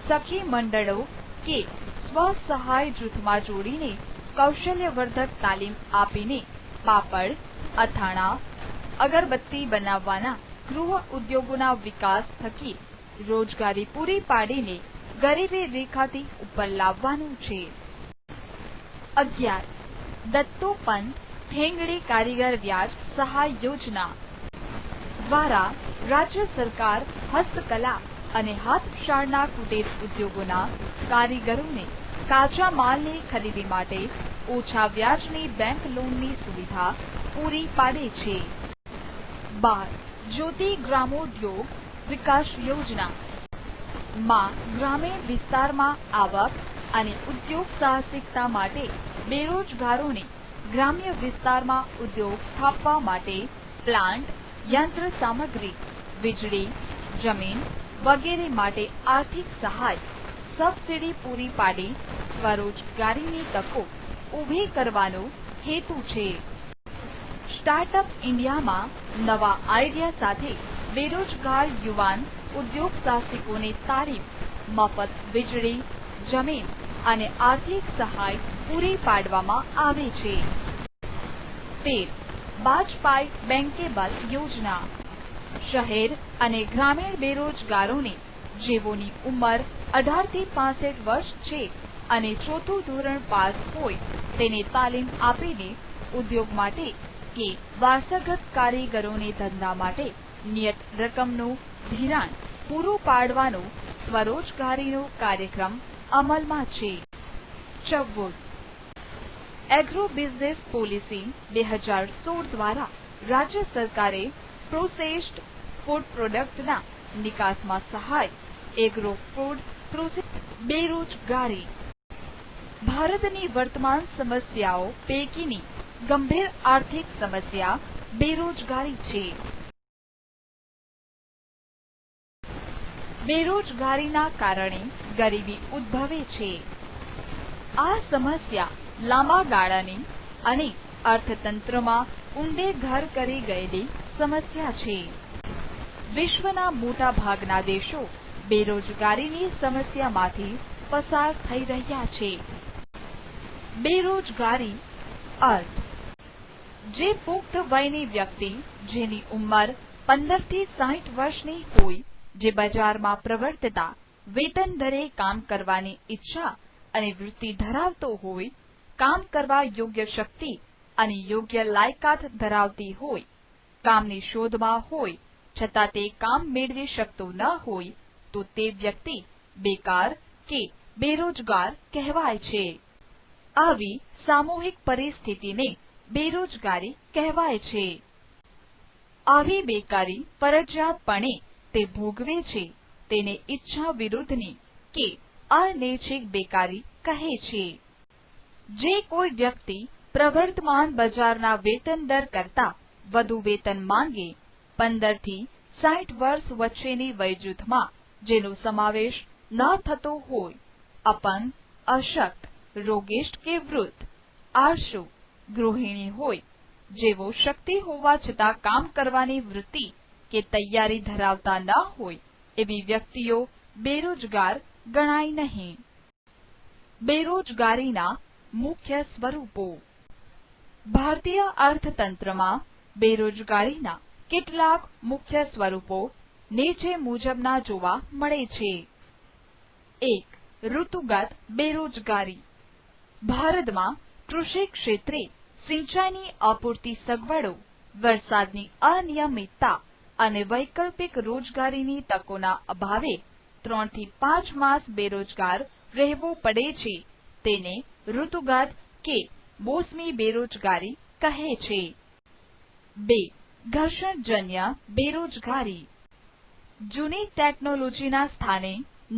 સખી મંડળો કે સ્વસહાય જૂથમાં જોડીને કૌશલ્યવર્ધક તાલીમ આપીને પાપડ, અથાણા, અગરબત્તી બનાવવાના ગૃહ ઉદ્યોગોના વિકાસ થકી રોજગારી પૂરી પાડીને ગરીબી રેખાથી ઉપર લાવવાનું છે. 11. દત્તોપંત ઠેંગડી કારીગર વ્યાજ સહાય યોજના દ્વારા રાજ્ય સરકાર હસ્તકલા અને હાથશાળના કુટીર ઉદ્યોગોના કારીગરોને કાચા માલની ખરીદી માટે ઓછા વ્યાજની બેંક લોનની સુવિધા પૂરી પાડે છે. 12. જ્યોતિ ગ્રામોદ્યોગ વિકાસ યોજના માં ગ્રામીણ વિસ્તારમાં આવક અને ઉદ્યોગ સાહસિકતા માટે બેરોજગારોને ગ્રામ્ય વિસ્તારમાં ઉદ્યોગ સ્થાપવા માટે પ્લાન્ટ, યંત્ર સામગ્રી, વીજળી, જમીન વગેરે માટે આર્થિક સહાય, સબસિડી પૂરી પાડી સ્વરોજગારીની તકો ઊભી કરવાનો હેતુ છે. સ્ટાર્ટઅપ ઇન્ડિયામાં નવા આઈડિયા સાથે બેરોજગાર યુવાન ઉદ્યોગ સાહસિકોને તાલીમ, મફત વીજળી, જમીન અને આર્થિક સહાય પૂરી પાડવામાં આવે છે. 13. વાજપાઈ બેંકેબલ યોજના શહેર અને ગ્રામીણ બેરોજગારોને જેઓની ઉંમર 18 થી 65 વર્ષ છે અને ચોથું ધોરણ પાસ હોય તેને તાલીમ આપીને ઉદ્યોગ માટે કે વારસાગત કારીગરોને ધંધા માટે નિયત રકમનું ધિરાણ પૂરું પાડવાનો સ્વરોજગારીનો કાર્યક્રમ અમલમાં છે. 14. એગ્રો બિઝનેસ પોલિસી 2016 દ્વારા રાજ્ય સરકારે પ્રોસેસ્ડ ફૂડ પ્રોડક્ટના નિકાસમાં સહાય, એગ્રો ફૂડ પ્રોસેસ. બેરોજગારી ભારતની વર્તમાન સમસ્યાઓ પૈકીની ગંભીર આર્થિક સમસ્યા બેરોજગારી છે. બેરોજગારીના કારણે ગરીબી ઉદ્ભવે છે. આ સમસ્યા લાંબા ગાળાની અને અર્થતંત્રમાં ઊંડે ઘર કરી ગયેલી સમસ્યા છે. વિશ્વના મોટા ભાગના દેશો બેરોજગારીની સમસ્યામાંથી પસાર થઈ રહ્યા છે. બેરોજગારી અર્થ જે પુખ્ત વયની વ્યક્તિ જેની ઉંમર 15 થી 60 વર્ષની હોય, જે બજારમાં પ્રવર્તતા વેતન દરે કામ કરવાની ઈચ્છા અને વૃત્તિ ધરાવતો હોય, કામ કરવા યોગ્ય શક્તિ અને યોગ્ય લાયકાત ધરાવતી હોય, કામની શોધમાં હોય છતાં તે કામ મેળવી શકતો ન હોય, તો તે વ્યક્તિ બેકાર કે બેરોજગાર કહેવાય છે. આવી સામૂહિક પરિસ્થિતિને બેરોજગારી કહેવાય છે. આવી બેકારી ફરજિયાતપણે તે ભોગવે છે તેને ઈચ્છા વિરુદ્ધની કે અનૈચ્છિક બેકારી કહે છે. જે કોઈ વ્યક્તિ પ્રવર્તમાન બજારના વેતન દર કરતા વધુ વેતન માંગે, 15 થી 60 વર્ષ વચ્ચેની વયજૂથમાં જેનો સમાવેશ ન થતો હોય, અપંગ, અશક્ત, રોગિષ્ટ કે વૃદ્ધ, આળસુ, ગૃહિણી હોય, જેવો શક્તિ હોવા છતાં કામ કરવાની વૃત્તિ કે તૈયારી ધરાવતા ન હોય, એવી વ્યક્તિઓ બેરોજગાર ગણાય નહીં. બેરોજગારીના મુખ્ય સ્વરૂપો. ભારતીય અર્થતંત્રમાં બેરોજગારીના કેટલાક મુખ્ય સ્વરૂપો નીચે મુજબના જોવા મળે છે. 1. ઋતુગત બેરોજગારી. ભારતમાં કૃષિ ક્ષેત્રે સિંચાઈની અપૂરતી સગવડો, વરસાદની અનિયમિતતા અને વૈકલ્પિક રોજગારીની તકોના અભાવે 3 થી 5 માસ બેરોજગાર રહેવું પડે છે. તેને ઋતુગત કે મોસમી બેરોજગારી કહે છે. 2. ઘર્ષણજન્ય બેરોજગારી. જૂની ટેકનોલોજીના સ્થાને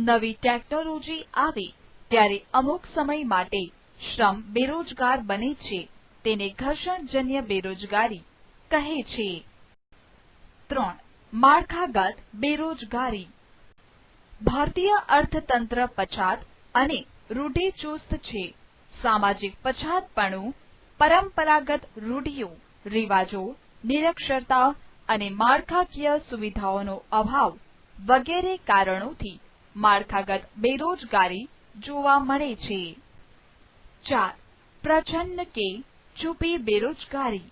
નવી ટેકનોલોજી આવે ત્યારે અમુક સમય માટે શ્રમ બેરોજગાર બને છે. તેને ઘર્ષણજન્ય બેરોજગારી કહે છે. 3. માળખાગત બેરોજગારી. ભારતીય અર્થતંત્ર પછાત અને રૂઢિચુસ્ત છે. સામાજિક પછાતપણું, પરંપરાગત રૂઢિઓ, રિવાજો, નિરક્ષરતા અને માળખાકીય સુવિધાઓનો અભાવ વગેરે કારણોથી માળખાગત બેરોજગારી જોવા મળે છે. 4. પ્રચ્છન્ન કે છુપી બેરોજગારી.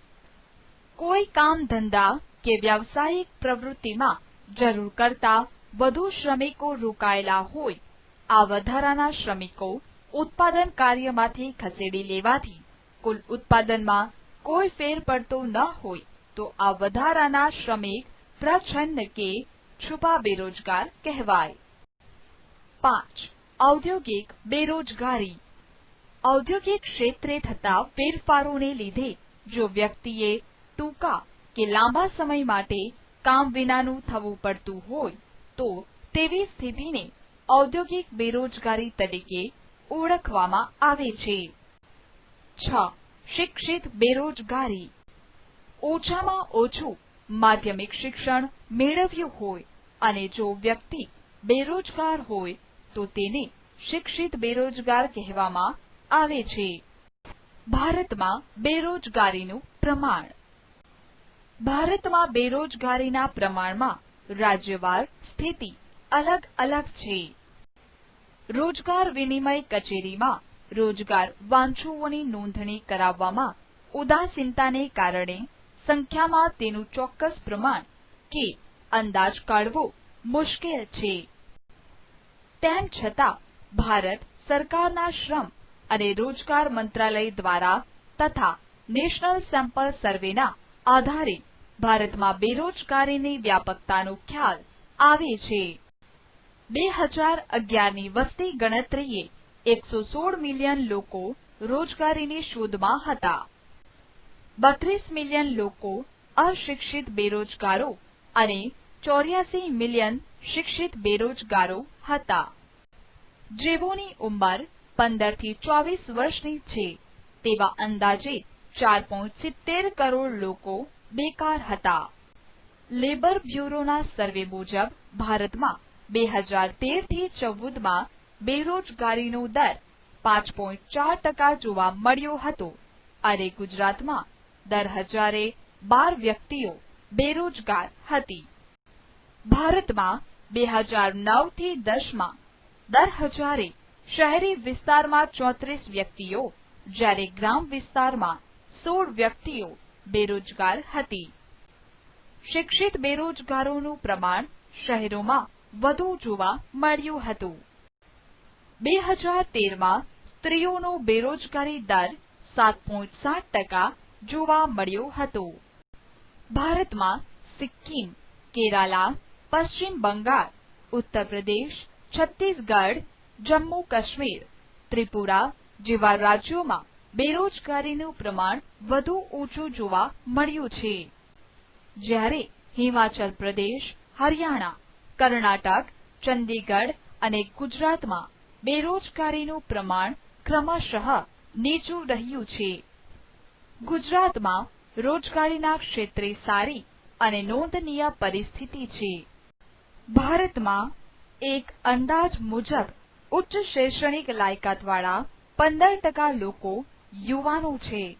કોઈ કામ ધંધા કે વ્યાવસાયિક પ્રવૃત્તિમાં જરૂર કરતા વધુ શ્રમિકો રોકાયેલા હોય, આ વધારાના શ્રમિકો ઉત્પાદન કાર્યમાંથી ખસેડી લેવાથી કુલ ઉત્પાદનમાં કોઈ ફેર પડતો ન હોય, તો આ વધારાના શ્રમિક પ્રચ્છન્ન કે છુપા બેરોજગાર કહેવાય. 5. ઔદ્યોગિક બેરોજગારી. ઔદ્યોગિક ક્ષેત્રે થતા ફેરફારોને લીધે જો વ્યક્તિએ ટૂંકા કે લાંબા સમય માટે કામ વિનાનું થવું પડતું હોય, તો તેવી સ્થિતિને ઔદ્યોગિક બેરોજગારી તરીકે ઓળખવામાં આવે છે. 6. શિક્ષિત બેરોજગારી. ઓછામાં ઓછું માધ્યમિક શિક્ષણ મેળવ્યું હોય અને જો વ્યક્તિ બેરોજગાર હોય તો તેને શિક્ષિત બેરોજગાર કહેવામાં આવે છે. ભારતમાં બેરોજગારીનું પ્રમાણ. ભારતમાં બેરોજગારીના પ્રમાણમાં રાજ્યવાર સ્થિતિ અલગ અલગ છે. રોજગાર વિનિમય કચેરીમાં રોજગાર વાંચ્છુઓની નોંધણી કરાવવામાં ઉદાસીનતાને કારણે સંખ્યામાં તેનું ચોક્કસ પ્રમાણ કે અંદાજ કાઢવો મુશ્કેલ છે. તેમ છતાં ભારત સરકારના શ્રમ અને રોજગાર મંત્રાલય દ્વારા તથા નેશનલ સેમ્પલ સર્વેના આધારે ભારતમાં બેરોજગારીની વ્યાપકતાનો ખ્યાલ આવે છે. 2011ની વસ્તી ગણતરીએ 116 મિલિયન લોકો રોજગારીની શોધમાં હતા. 32 મિલિયન લોકો અશિક્ષિત બેરોજગારો અને 84 મિલિયન શિક્ષિત બેરોજગારો હતા. જેઓની ઉંમર 15 થી 24 વર્ષની છે તેવા અંદાજે 4.70 કરોડ લોકો બેકાર હતા. લેબર બ્યુરોના સર્વે મુજબ ભારતમાં 2013 થી 14માં બેરોજગારીનો દર 5.4% જોવા મળ્યો હતો અને ગુજરાતમાં દર 1012 વ્યક્તિઓ બેરોજગાર હતી. ભારતમાં 2009 થી 10માં દર 1000 શહેરી વિસ્તારમાં 34 વ્યક્તિઓ, જ્યારે ગ્રામ વિસ્તારમાં 16 વ્યક્તિઓ બેરોજગાર હતી. શિક્ષિત બેરોજગારોનું પ્રમાણ શહેરોમાં વધુ જોવા મળ્યું હતું. 2013માં સ્ત્રીઓનો બેરોજગારી દર 7.7% જોવા મળ્યો હતો. ભારતમાં સિક્કિમ, કેરાલા, પશ્ચિમ બંગાળ, ઉત્તર પ્રદેશ, છત્તીસગઢ, જમ્મુ કાશ્મીર, ત્રિપુરા જેવા રાજ્યોમાં બેરોજગારીનું પ્રમાણ વધુ ઓછું જોવા મળ્યું છે. જ્યારે હિમાચલ પ્રદેશ, હરિયાણા, કર્ણાટક, ચંદીગઢ અને ગુજરાતમાં બેરોજગારીનું પ્રમાણ ક્રમશઃ નીચું રહ્યું છે. ગુજરાતમાં રોજગારીના ક્ષેત્રે સારી અને નોંધનીય પરિસ્થિતિ છે. ભારતમાં એક અંદાજ મુજબ ઉચ્ચ શૈક્ષણિક લાયકાતવાળા 15% લોકો યુવાનો છે.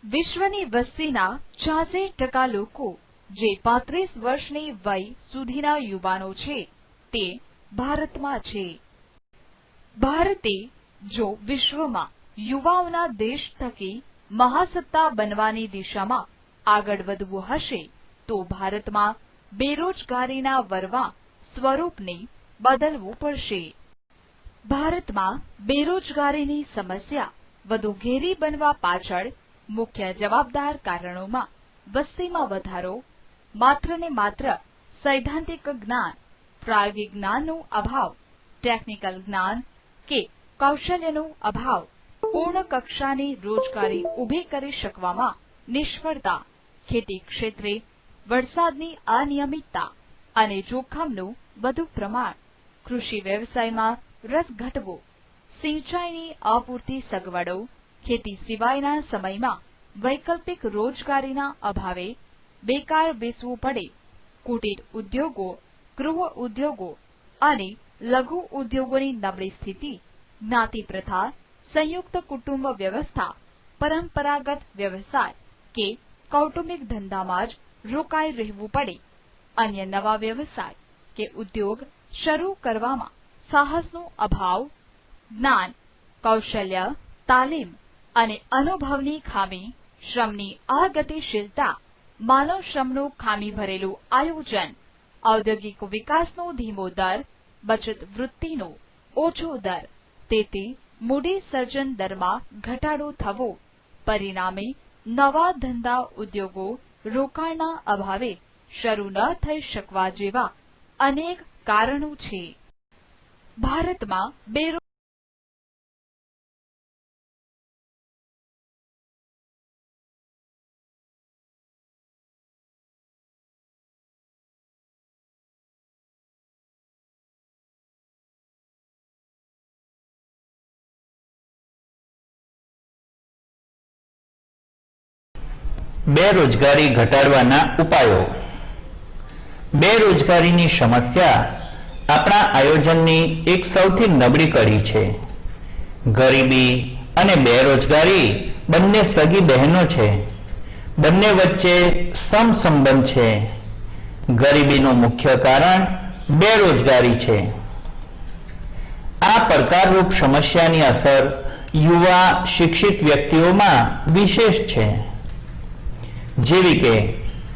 વિશ્વની વસ્તીના 86% લોકો જે 35 વર્ષની વય સુધીના યુવાનો છે તે ભારતમાં છે. ભારતે જો વિશ્વમાં યુવાઓના દેશ થકી મહાસત્તા બનવાની દિશામાં આગળ વધવું હશે તો ભારતમાં બેરોજગારીના વરવા સ્વરૂપને બદલવું પડશે. ભારતમાં બેરોજગારીની સમસ્યા વધુ ઘેરી બનવા પાછળ મુખ્ય જવાબદાર કારણોમાં વસ્તીમાં વધારો, માત્ર ને માત્ર સૈદ્ધાંતિક જ્ઞાન, પ્રાયોગિક જ્ઞાનનો અભાવ, ટેકનિકલ જ્ઞાન કે કૌશલ્યનો અભાવ, પૂર્ણ કક્ષાની રોજગારી ઊભી કરી શકવામાં નિષ્ફળતા, ખેતી ક્ષેત્રે વરસાદની અનિયમિતતા અને જોખમનું વધુ પ્રમાણ, કૃષિ વ્યવસાયમાં રસ ઘટવો, સિંચાઈની અપૂરતી સગવડો, ખેતી સિવાયના સમયમાં વૈકલ્પિક રોજગારીના અભાવે બેકાર બેસવું પડે, કુટીર ઉદ્યોગો, ગૃહ ઉદ્યોગો અને લઘુ ઉદ્યોગોની નબળી સ્થિતિ, જ્ઞાતિ પ્રથા, સંયુક્ત કુટુંબ વ્યવસ્થા, પરંપરાગત વ્યવસાય કે કૌટુંબિક ધંધામાં જ રોકાઈ રહેવું પડે, અન્ય નવા વ્યવસાય કે ઉદ્યોગ શરૂ કરવામાં સાહસનો અભાવ, જ્ઞાન, કૌશલ્ય, તાલીમ અને અનુભવની ખામી, શ્રમની અગતિશીલતા, માનવ શ્રમનું ખામી ભરેલું આયોજન, ઔદ્યોગિક વિકાસનો ધીમો દર, બચત વૃત્તિનો ઓછો દર, તેથી મૂડી સર્જન દરમાં ઘટાડો થવો, પરિણામે નવા ધંધા ઉદ્યોગો રોકાણના અભાવે શરૂ ન થઈ શકવા જેવા અનેક કારણો છે. ભારતમાં બેરોજગારી ઘટાડવાના ઉપાયો. બેરોજગારીની સમસ્યા આપણા આયોજનની એક સૌથી નબળી કડી છે. ગરીબી અને બેરોજગારી બંને સગી બહેનો છે. બંને વચ્ચે સમસંબંધ છે. ગરીબીનું મુખ્ય કારણ બેરોજગારી છે. આ પડકારરૂપ સમસ્યાની અસર યુવા શિક્ષિત વ્યક્તિઓમાં વિશેષ છે. જેવી કે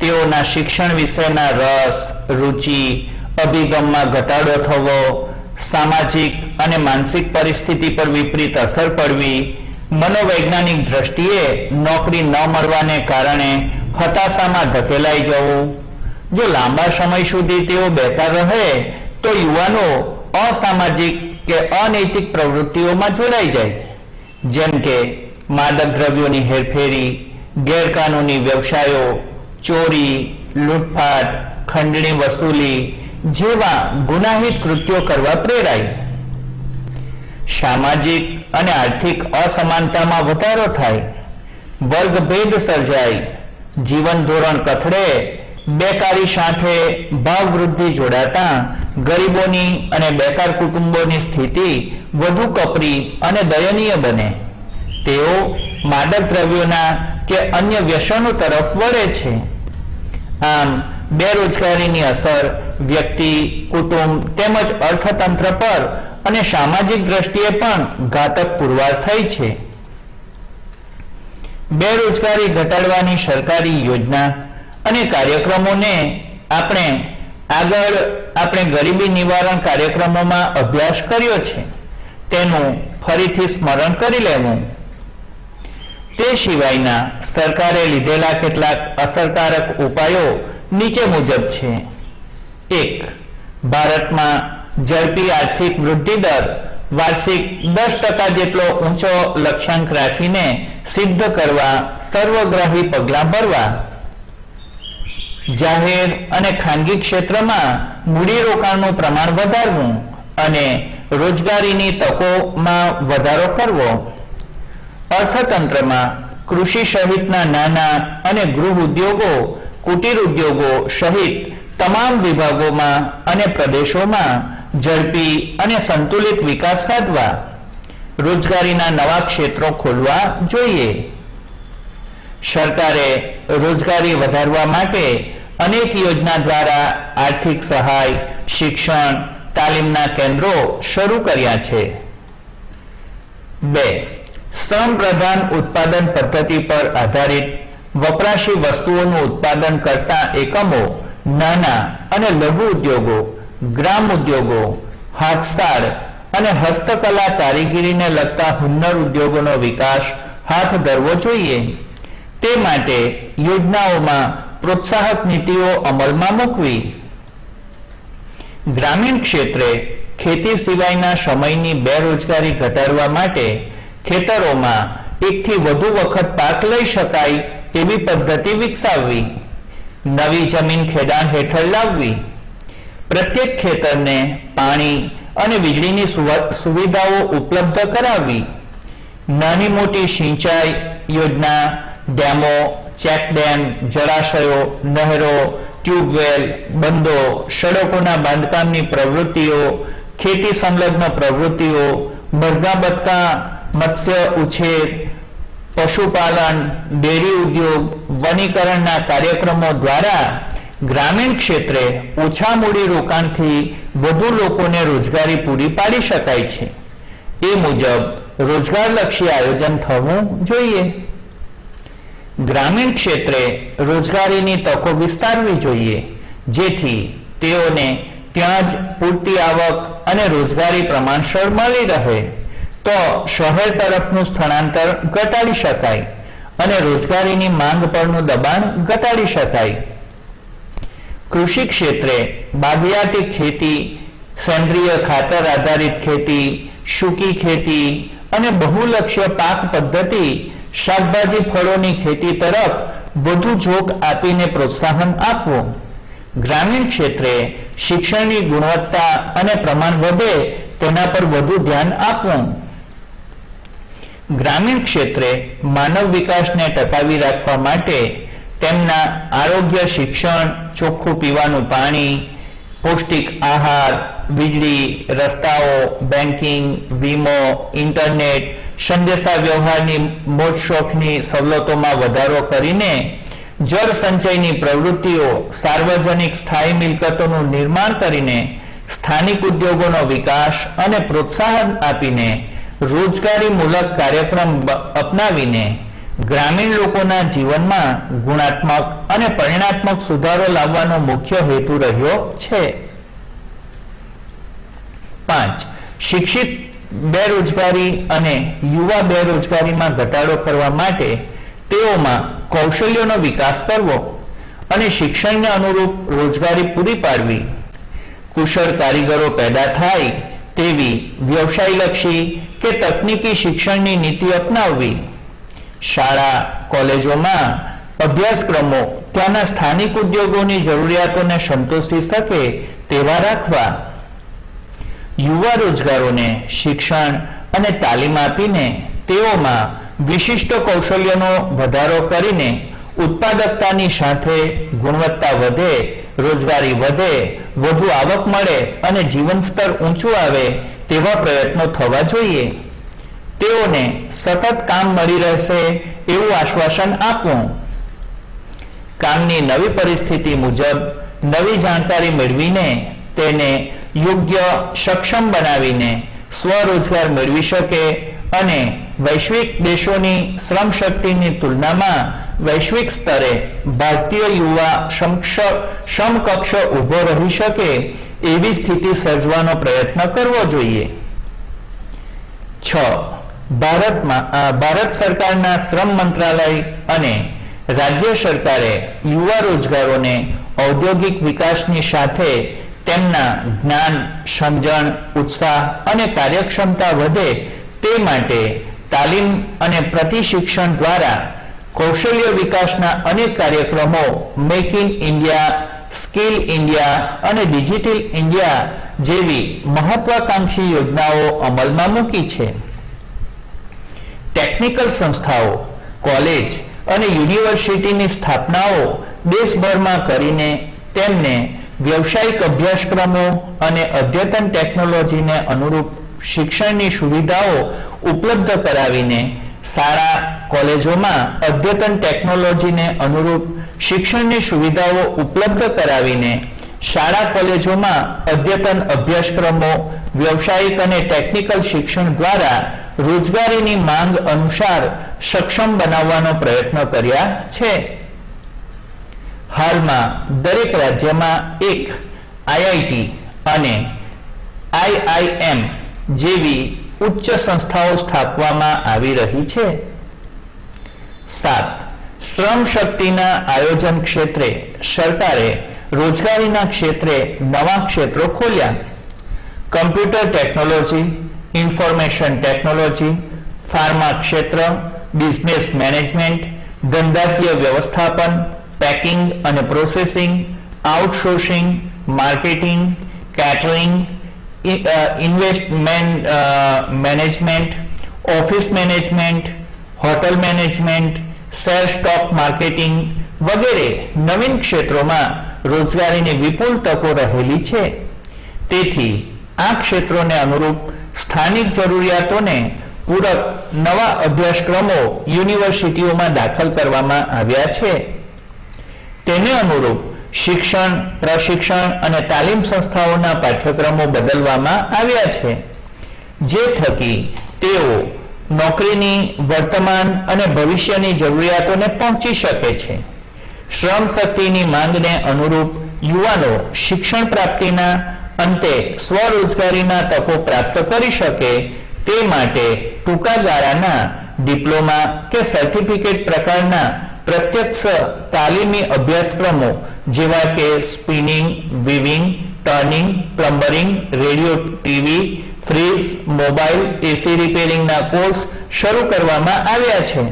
તેઓના શિક્ષણ વિશેના રસ, રુચિ, અભિગમમાં ઘટાડો થવો, સામાજિક અને માનસિક પરિસ્થિતિ પર વિપરીત અસર પડવી, મનોવૈજ્ઞાનિક દ્રષ્ટિએ નોકરી ન મળવાને કારણે હતાશામાં ધકેલાઈ જવું. જો લાંબા સમય સુધી તેઓ બેકાર રહે તો યુવાનો અસામાજિક કે અનૈતિક પ્રવૃત્તિઓમાં જોડાઈ જાય, જેમ કે માદક દ્રવ્યોની હેરફેરી, ગેરકાનૂની વ્યવસાયો, ચોરી, લૂંટફાટ, ખંડણી વસૂલી જેવા ગુનાહિત કૃત્યો કરવા પ્રેરાય. સામાજિક અને આર્થિક અસમાનતામાં વધારો થાય, વર્ગભેદ સર્જાય, જીવન ધોરણ કથળે, બેકારી સાથે ભાવવૃદ્ધિ જોડાતા ગરીબોની અને બેકાર કુટુંબોની સ્થિતિ વધુ કપરી અને દયનીય બને. તેઓ માદક દ્રવ્યોના કે અન્ય વ્યસનો તરફ વળે છે. આમ બેરોજગારીની અસર વ્યક્તિ, કુટુંબ તેમજ અર્થતંત્ર પર અને સામાજિક દ્રષ્ટિએ પણ ઘાતક પુરવાર થઈ છે. બેરોજગારી ઘટાડવાની સરકારી યોજના અને કાર્યક્રમોને આપણે ગરીબી નિવારણ કાર્યક્રમોમાં અભ્યાસ કર્યો છે તેનું ફરીથી સ્મરણ કરી લેવું. તે સિવાયના સરકારે લીધેલા કેટલાક અસરકારક ઉપાયો નીચે મુજબ છે. 1. ભારતમાં ઝડપી આર્થિક વૃદ્ધિ દર વાર્ષિક 10% જેટલો ઊંચો લક્ષ્યાંક રાખીને સિદ્ધ કરવા સર્વગ્રાહી પગલાં ભરવા. જાહેર અને ખાનગી ક્ષેત્રમાં મૂડીરોકાણનું પ્રમાણ વધારવું અને રોજગારીની તકોમાં વધારો કરવો. અર્થતંત્રમાં કૃષિ સહિતના નાના અને ગૃહ ઉદ્યોગો, કુટીર ઉદ્યોગો સહિત તમામ વિભાગોમાં અને પ્રદેશોમાં ઝડપી અને સંતુલિત વિકાસ સાધવા. રોજગારીના નવા ક્ષેત્રો ખોલવા જોઈએ. સરકારે રોજગારી વધારવા માટે અનેક યોજના દ્વારા આર્થિક સહાય, શિક્ષણ, તાલીમના કેન્દ્રો શરૂ કર્યા છે. 2. શ્રમ પ્રધાન ઉત્પાદન પદ્ધતિ પર આધારિત વપરાશી વસ્તુઓનું ઉત્પાદન કરતા એકમો, નાના અને લઘુ ઉદ્યોગો, ગ્રામ ઉદ્યોગો, હાથસાળ અને હસ્તકલા કારીગીરીને લગતા હુન્નર ઉદ્યોગોનો વિકાસ હાથ ધરવો જોઈએ. તે માટે યોજનાઓમાં પ્રોત્સાહક નીતિઓ અમલમાં મૂકવી. ગ્રામીણ ક્ષેત્રે ખેતી સિવાયના સમયની બેરોજગારી ઘટાડવા માટે ખેતરોમાં એકથી વધુ વખત પાક લઈ શકાય એવી પદ્ધતિ વિકસાવવી. નવી જમીન ખેડાણ હેઠળ લાવવી. પ્રત્યેક ખેતરને પાણી અને વીજળીની સુવિધાઓ ઉપલબ્ધ કરાવવી. નાની મોટી સિંચાઈ યોજના, ડેમો, ચેકડેમ, જળાશયો, નહેરો, ટ્યુબવેલ, બંધો, સડકોના બાંધકામની પ્રવૃત્તિઓ, ખેતી સંલગ્ન પ્રવૃત્તિઓ, મરઘા બતકા, મત્સ્ય ઉછેર, પશુપાલન, ડેરી ઉદ્યોગ, વનીકરણના કાર્યક્રમો દ્વારા ગ્રામીણ ક્ષેત્રે ઓછા મૂડી રોકાણથી વધુ લોકોને રોજગારી પૂરી પાડી શકાય છે. એ મુજબ રોજગારલક્ષી આયોજન થવું જોઈએ. ગ્રામીણ ક્ષેત્રે રોજગારીની તકો વિસ્તારવી જોઈએ, જેથી તેઓને ત્યાં જ પૂરતી આવક અને રોજગારી પ્રમાણસર મળી રહે. તો શહેર તરફનું સ્થળાંતર ઘટાડી શકાય અને રોજગારીની માંગ પરનું દબાણ ઘટાડી શકાય. કૃષિ ક્ષેત્રે બાગાયતી ખેતી, સેન્દ્રિય ખાતર આધારિત ખેતી, સૂકી ખેતી અને બહુલક્ષ્ય પાક પદ્ધતિ, શાકભાજી ફળોની ખેતી તરફ વધુ ઝોક આપીને પ્રોત્સાહન આપવું. ગ્રામીણ ક્ષેત્રે શિક્ષણની ગુણવત્તા અને પ્રમાણ વધે તેના પર વધુ ધ્યાન આપવું. ગ્રામીણ ક્ષેત્રે માનવ વિકાસને ટકાવી રાખવા માટે તેમના આરોગ્ય, શિક્ષણ, ચોખ્ખું પીવાનું પાણી, પૌષ્ટિક આહાર, વીજળી, રસ્તાઓ, બેન્કિંગ, વીમો, ઇન્ટરનેટ, સંદેશા વ્યવહારની મોજશોખની સવલતોમાં વધારો કરીને જળ સંચયની પ્રવૃત્તિઓ, સાર્વજનિક સ્થાયી મિલકતોનું નિર્માણ કરીને સ્થાનિક ઉદ્યોગોનો વિકાસ અને પ્રોત્સાહન આપીને રોજગારીમૂલક કાર્યક્રમ અપનાવીને ગ્રામીણ લોકોના જીવનમાં ગુણાત્મક અને પરિણાત્મક સુધારો લાવવાનો મુખ્ય હેતુ રહ્યો છે. 5. શિક્ષિત બેરોજગારી અને યુવા બેરોજગારીમાં ઘટાડો કરવા માટે તેઓમાં કૌશલ્યોનો વિકાસ કરવો અને શિક્ષણને અનુરૂપ રોજગારી પૂરી પાડવી. કુશળ કારીગરો પેદા થાય તેવી વ્યવસાયલક્ષી કે તકનીકી શિક્ષણની નીતિ અપનાવવી. શાળા, કોલેજોમાં અભ્યાસક્રમો ત્યાંના સ્થાનિક ઉદ્યોગોની જરૂરિયાતોને સંતોષી શકે તેવા રાખવા. યુવા રોજગારોને શિક્ષણ અને તાલીમ આપીને તેઓમાં વિશિષ્ટ કૌશલ્યનો વધારો કરીને ઉત્પાદકતાની સાથે ગુણવત્તા વધે, રોજગારી વધે, વધુ આવક મળે અને જીવન સ્તર ઊંચું આવે તેવા પ્રયત્નો થવા જોઈએ. તેઓને સતત કામ મળી રહેશે એવું આશ્વાસન આપવું. કામની નવી પરિસ્થિતિ મુજબ નવી જાણકારી મેળવીને તેને યોગ્ય, સક્ષમ બનાવીને સ્વરોજગાર મેળવી શકે અને વૈશ્વિક દેશોની શ્રમ શક્તિની તુલનામાં વૈશ્વિક સ્તરે ભારતીય યુવા સમકક્ષ ઊભો રહી શકે એવી સ્થિતિ સર્જવાનો પ્રયત્ન કરવો જોઈએ. 6. ભારત સરકારના શ્રમ મંત્રાલય અને રાજ્ય સરકારે યુવા રોજગારોને ઔદ્યોગિક વિકાસની સાથે તેમના જ્ઞાન, સમજણ, ઉત્સાહ અને કાર્યક્ષમતા વધે તે માટે તાલીમ અને પ્રતિશિક્ષણ દ્વારા કૌશલ્ય વિકાસના અનેક કાર્યક્રમો make in India, skill India અને ડિજિટલ ઇન્ડિયા જેવી મહત્વાકાંક્ષી યોજનાઓ અમલમાં મૂકી છે. ટેકનિકલ સંસ્થાઓ, કોલેજ અને યુનિવર્સિટીની સ્થાપનાઓ દેશભરમાં કરીને તેમને વ્યવસાયિક અભ્યાસક્રમો અને અદ્યતન ટેકનોલોજીને અનુરૂપ શિક્ષણની સુવિધાઓ ઉપલબ્ધ કરાવીને શાળા કોલેજોમાં અદ્યતન ટેકનોલોજીને અનુરૂપ શિક્ષણની સુવિધાઓ ઉપલબ્ધ કરાવીને શાળા કોલેજોમાં અદ્યતન અભ્યાસક્રમો, વ્યવસાયિક અને ટેકનિકલ શિક્ષણ દ્વારા રોજગારીની માંગ અનુસાર સક્ષમ બનાવવાનો પ્રયત્ન કર્યા છે. હાલમાં દરેક રાજ્યમાં એક આઈઆઈટી અને આઈઆઈએમ જેવી ઉચ્ચ સંસ્થાઓ સ્થાપવામાં આવી રહી છે. 7. શ્રમ શક્તિના આયોજન ક્ષેત્રે સરકારે રોજગારીના ક્ષેત્રે નવા ક્ષેત્રો ખોલ્યા. Computer technology, information technology, pharma ક્ષેત્ર, બિઝનેસ મેનેજમેન્ટ, ધંધાકીય વ્યવસ્થાપન, પેકિંગ અને processing, outsourcing, marketing, catering, investment management, office management, hotel management, share stock marketing વગેરે નવીન ક્ષેત્રોમાં રોજગારીની વિપુલ તકો રહેલી છે. તેથી આ ક્ષેત્રોને અનુરૂપ સ્થાનિક જરૂરિયાતોને પૂરક નવા અભ્યાસક્રમો યુનિવર્સિટીઓમાં દાખલ કરવામાં આવ્યા છે. તેને અનુરૂપ શિક્ષણ, પ્રશિક્ષણ અને તાલીમ સંસ્થાઓના પાઠ્યક્રમો બદલવામાં આવ્યા છે, જે થકી તેઓ નોકરીની વર્તમાન અને ભવિષ્યની જરૂરિયાતોને પહોંચી શકે છે. શ્રમ શક્તિની માંગને અનુરૂપ યુવાનો શિક્ષણ પ્રાપ્તિના અંતે સ્વરોજગારીના તકો પ્રાપ્ત કરી શકે તે માટે ટૂંકા ગાળાના ડિપ્લોમા કે સર્ટિફિકેટ પ્રકારના પ્રત્યક્ષ તાલીમી અભ્યાસક્રમો જેવા કે spinning, weaving, turning, plumbing, radio, TV, fridge, mobile, AC રિપેરિંગના કોર્સ શરૂ કરવામાં આવ્યા છે.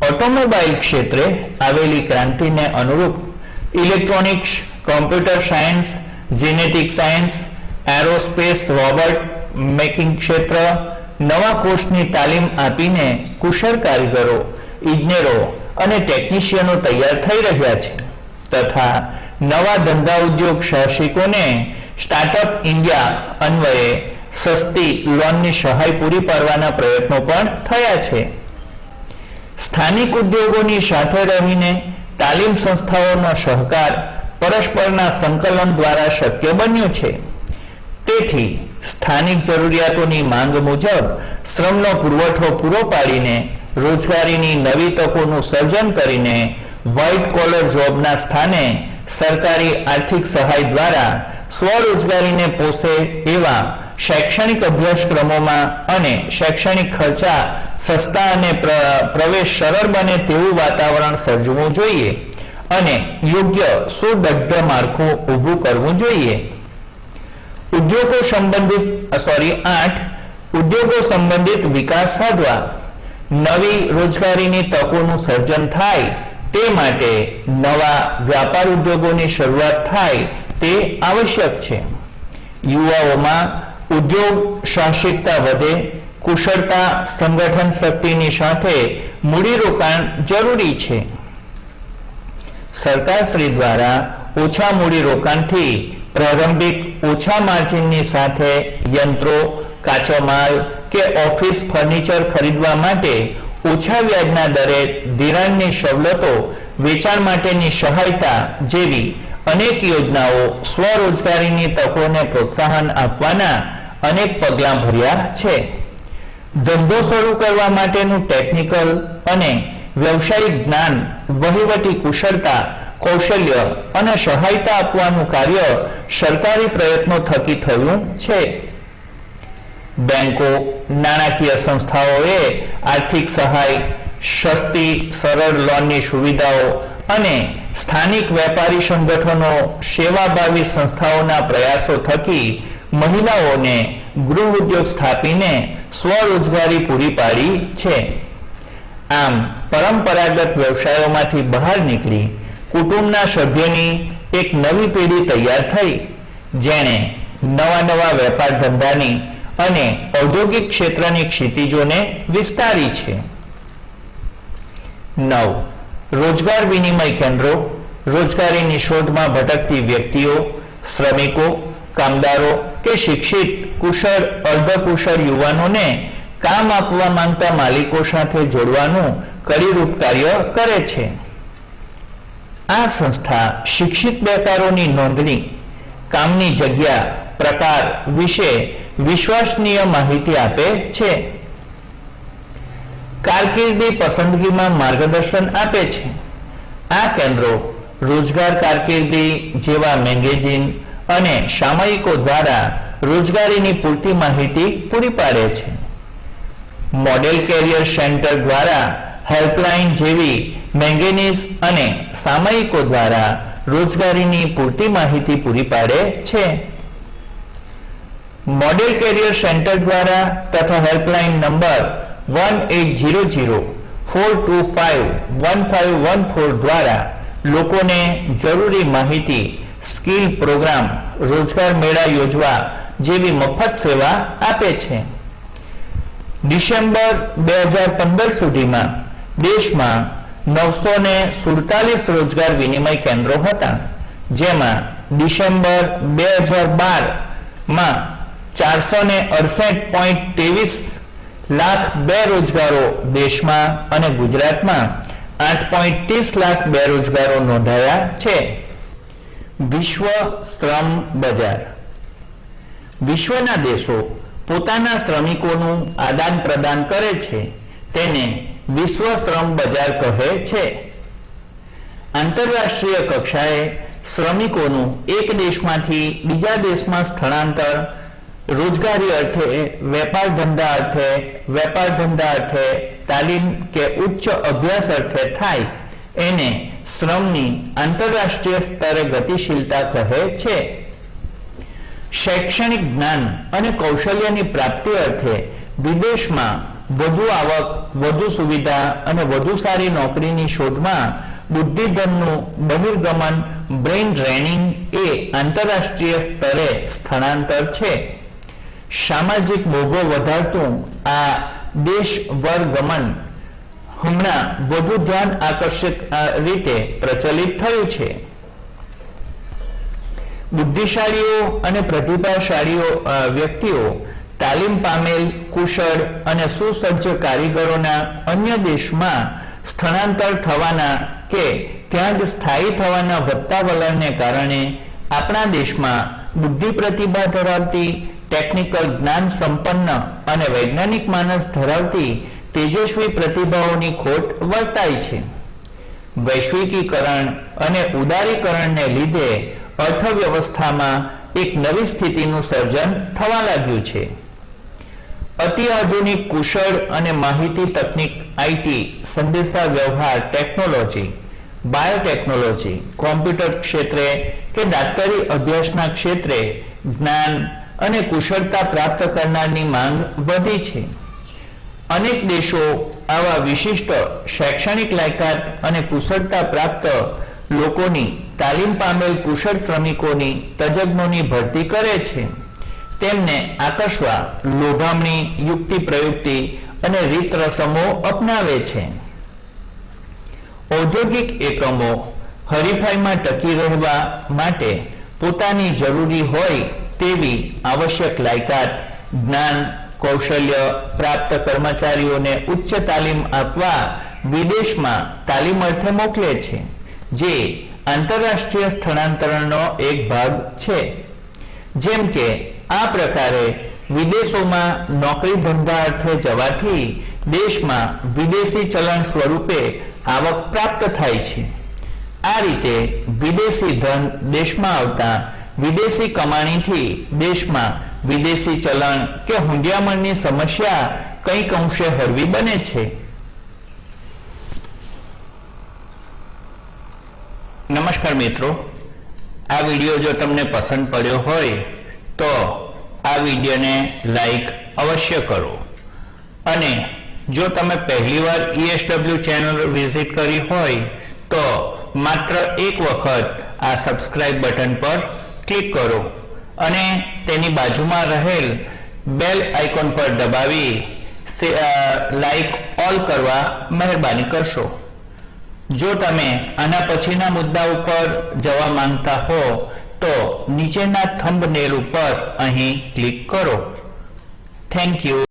ઓટોમોબાઈલ ક્ષેત્રે આવેલી ક્રાંતિને અનુરૂપ electronics, computer science, genetic science, aerospace, robot making ક્ષેત્ર નવા કોર્સની તાલીમ આપીને કુશળ કારીગરો, ઇજનેરો અને ટેકનિશિયનો તૈયાર થઈ રહ્યા છે તથા નવા ધંધા ઉદ્યોગ સાહસિકોને સ્ટાર્ટઅપ ઇન્ડિયા અન્વયે સસ્તી લોનની સહાય પૂરી પાડવાના પ્રયત્નો પણ થયા છે. સ્થાનિક ઉદ્યોગોની સાથે રહીને તાલીમ સંસ્થાઓનો સહકાર પરસ્પરના સંકલન દ્વારા શક્ય બન્યું છે. તેથી સ્થાનિક જરૂરિયાતોની માંગ મુજબ શ્રમનો પુરવઠો પૂરો પાડીને રોજગારીની નવી તકોનું સર્જન કરીને વ્હાઇટ કોલર જોબના સ્થાને સરકારી આર્થિક સહાય દ્વારા સ્વરોજગારીને પોષે એવા શૈક્ષણિક અભ્યાસક્રમોમાં અને શૈક્ષણિક ખર્ચા સસ્તા અને પ્રવેશ સરળ બને તેવું વાતાવરણ સર્જવું જોઈએ અને યોગ્ય સુદૃઢ માળખું ઊભું કરવું જોઈએ. 8 ઉદ્યોગો સંબંધિત વિકાસ સાધવા. નવી રોજગારીની તકોનું સર્જન થાય તે માટે નવા વ્યાપાર ઉદ્યોગોની શરૂઆત થાય તે આવશ્યક છે. યુવાઓમાં ઉદ્યોગ સાહસિકતા વધે, કુશળતા, સંગઠન શક્તિની સાથે મૂડીરોકાણ જરૂરી છે. સરકારશ્રી દ્વારા ઓછા મૂડીરોકાણથી પ્રારંભિક ઓછા માર્જિનની સાથે યંત્રો, કાચો માલ કે ઓફિસ ફર્નિચર ખરીદવા માટે ઓછા વ્યાજના દરે ધિરાણની સવલતો, વેચાણ માટેની સહાયતા જેવી અનેક યોજનાઓ સ્વરોજગારીની તકોને પ્રોત્સાહન આપવાના અનેક પગલાં ભર્યા છે. ધંધો શરૂ કરવા માટેનું ટેકનિકલ અને વ્યવસાયિક જ્ઞાન, વહીવટી કુશળતા, કૌશલ્ય અને સહાયતા આપવાનું કાર્ય સરકારી પ્રયત્નો થકી થયું છે. બેંકો, નાણાકીય સંસ્થાઓએ આર્થિક સહાય, સસ્તી સરળ લોનની સુવિધાઓ અને સ્થાનિક વેપારી સંગઠનો, સેવાભાવી સંસ્થાઓના પ્રયાસો થકી મહિલાઓને ગૃહ ઉદ્યોગ સ્થાપીને સ્વરોજગારી પૂરી પાડી છે. આમ પરંપરાગત વ્યવસાયોમાંથી બહાર નીકળી કુટુંબના સભ્યોની એક નવી પેઢી તૈયાર થઈ, જેણે નવા વેપાર ધંધાની અને ઔદ્યોગિક ક્ષેત્રની ક્ષિતિજોને વિસ્તારી છે. 9. રોજગાર વિનિમય કેન્દ્રો રોજગારીની શોધમાં ભટકતી વ્યક્તિઓ, શ્રમિકો, કામદારો કે શિક્ષિત, કુશળ, અર્ધકુશળ યુવાનોને કામ આપવા માંગતા માલિકો સાથે જોડવાનું કડીરૂપ કાર્ય કરે છે. આ સંસ્થા શિક્ષિત બેકારોની નોંધણી, કામની જગ્યા, પ્રકાર વિશે વિશ્વસનીય માહિતી આપે છે. કારકિર્દી પસંદગીમાં માર્ગદર્શન આપે છે. આ કેન્દ્રો રોજગાર કારકિર્દી જેવા મેગેઝિન અને સામયિકો દ્વારા રોજગારીની પૂરતી માહિતી પૂરી પાડે છે. મોડેલ કેરિયર સેન્ટર દ્વારા હેલ્પલાઇન જેવી મેગેઝિન્સ અને સામયિકો દ્વારા રોજગારીની પૂરતી માહિતી પૂરી પાડે છે. મોડેલ કેરિયર સેન્ટર દ્વારા તથા હેલ્પલાઇન નંબર 1800-425-1514 દ્વારા લોકોને જરૂરી માહિતી, સ્કિલ પ્રોગ્રામ, રોજગાર મેળા યોજવા જેવી મફત સેવા આપે છે. ડિસેમ્બર 2015 સુધીમાં દેશમાં 947 રોજગાર વિનિમય કેન્દ્રો હતા, જેમાં ડિસેમ્બર 2012માં 468.23 લાખ બેરોજગારો દેશમાં અને ગુજરાતમાં 8.30 લાખ બેરોજગારો નોંધાયા છે. વિશ્વ શ્રમ બજાર વિશ્વના દેશો પોતાના શ્રમિકોનું આદાન પ્રદાન કરે છે, તેને વિશ્વ શ્રમ બજાર કહે છે. આંતરરાષ્ટ્રીય કક્ષાએ શ્રમિકોનું એક દેશમાંથી બીજા દેશમાં સ્થળાંતર રોજગારી અર્થે, વેપાર ધંધા અર્થે, તાલીમ કે ઉચ્ચ અભ્યાસ અર્થે થાય એને શ્રમની આંતરરાષ્ટ્રીય સ્તરે ગતિશીલતા કહે છે. શૈક્ષણિક જ્ઞાન અને કૌશલ્યની પ્રાપ્તિ અર્થે વિદેશમાં વધુ આવક, વધુ સુવિધા અને વધુ સારી નોકરીની શોધમાં બુદ્ધિધનનું બહિર્ગમન, બ્રેઇન ડ્રેનિંગ એ આંતરરાષ્ટ્રીય સ્તરે સ્થળાંતર છે. સામાજિક મોભો વધારતું આ દેશ વર્ગમન હમણાં વધુ ધ્યાન આકર્ષક રીતે પ્રચલિત થયું છે. બુદ્ધિશાળીઓ અને પ્રતિભાશાળીઓ વ્યક્તિઓ તાલીમ પામેલ, કુશળ અને સુસજ્જ કારીગરોના અન્ય દેશમાં સ્થળાંતર થવાના કે ત્યાં જ સ્થાયી થવાના વધતા વલણને કારણે આપણા દેશમાં બુદ્ધિ પ્રતિભા ધરાવતી, ટેકનિકલ જ્ઞાન સંપન્ન અને વૈજ્ઞાનિક માનસ ધરાવતી તેજસ્વી પ્રતિભાઓની ખોટ વર્તાય છે. વૈશ્વિકીકરણ અને ઉદારીકરણને લીધે અર્થવ્યવસ્થામાં એક નવી સ્થિતિનું સર્જન થવા લાગ્યું છે. અતિ આધુનિક કુશળ અને માહિતી તકનીક, આઈટી, સંદેશા વ્યવહાર ટેકનોલોજી, બાયોટેકનોલોજી, કોમ્પ્યુટર ક્ષેત્રે કે દાપ્તરી અભ્યાસના ક્ષેત્રે જ્ઞાન અને કુશળતા પ્રાપ્ત કરનારની માંગ વધી છે. અનેક દેશો આવા વિશિષ્ટ શૈક્ષણિક લાયકાત અને કુશળતા પ્રાપ્ત લોકોની, તાલીમ પામેલ કુશળ શ્રમિકોની, તજજ્ઞોની ભરતી કરે છે. તેમને આકર્ષવા લોભામણી, યુક્તિ પ્રયુક્તિ અને રીત રસમો અપનાવે છે. ઔદ્યોગિક એકમો હરીફાઈમાં ટકી રહેવા માટે પોતાની જરૂરી હોય તેવી આવશ્યક લાયકાત, જ્ઞાન, કૌશલ્ય પ્રાપ્ત કર્મચારીઓને ઉચ્ચ તાલીમ આપવા વિદેશમાં તાલીમ અર્થે મોકલે છે, જે આંતરરાષ્ટ્રીય સ્થળાંતરણનો એક ભાગ છે. જેમ કે આ પ્રકારે વિદેશોમાં નોકરી ધંધા અર્થે જવાથી દેશમાં વિદેશી ચલણ સ્વરૂપે આવક પ્રાપ્ત થાય છે. આ રીતે વિદેશી ધન દેશમાં આવતા વિદેશી કમાણીથી દેશમાં વિદેશી ચલણ કે હુંડિયામણની સમસ્યા કંઈક અંશે હળવી બને છે. નમસ્કાર મિત્રો, આ વિડીયો જો તમને પસંદ પડ્યો હોય તો આ વિડીયોને લાઈક અવશ્ય કરો અને જો તમે પહેલીવાર ESW ચેનલ વિઝિટ કરી હોય તો માત્ર એક વખત આ સબસ્ક્રાઇબ બટન પર ક્લિક કરો અને તેની બાજુમાં રહેલ બેલ આઇકોન પર દબાવી લાઈક ઓલ કરવા મહેરબાની કરશો. જો તમે આના પછીના મુદ્દા ઉપર જવા માંગતા હો તો નીચેના થંબનેલ ઉપર અહીં ક્લિક કરો. Thank you.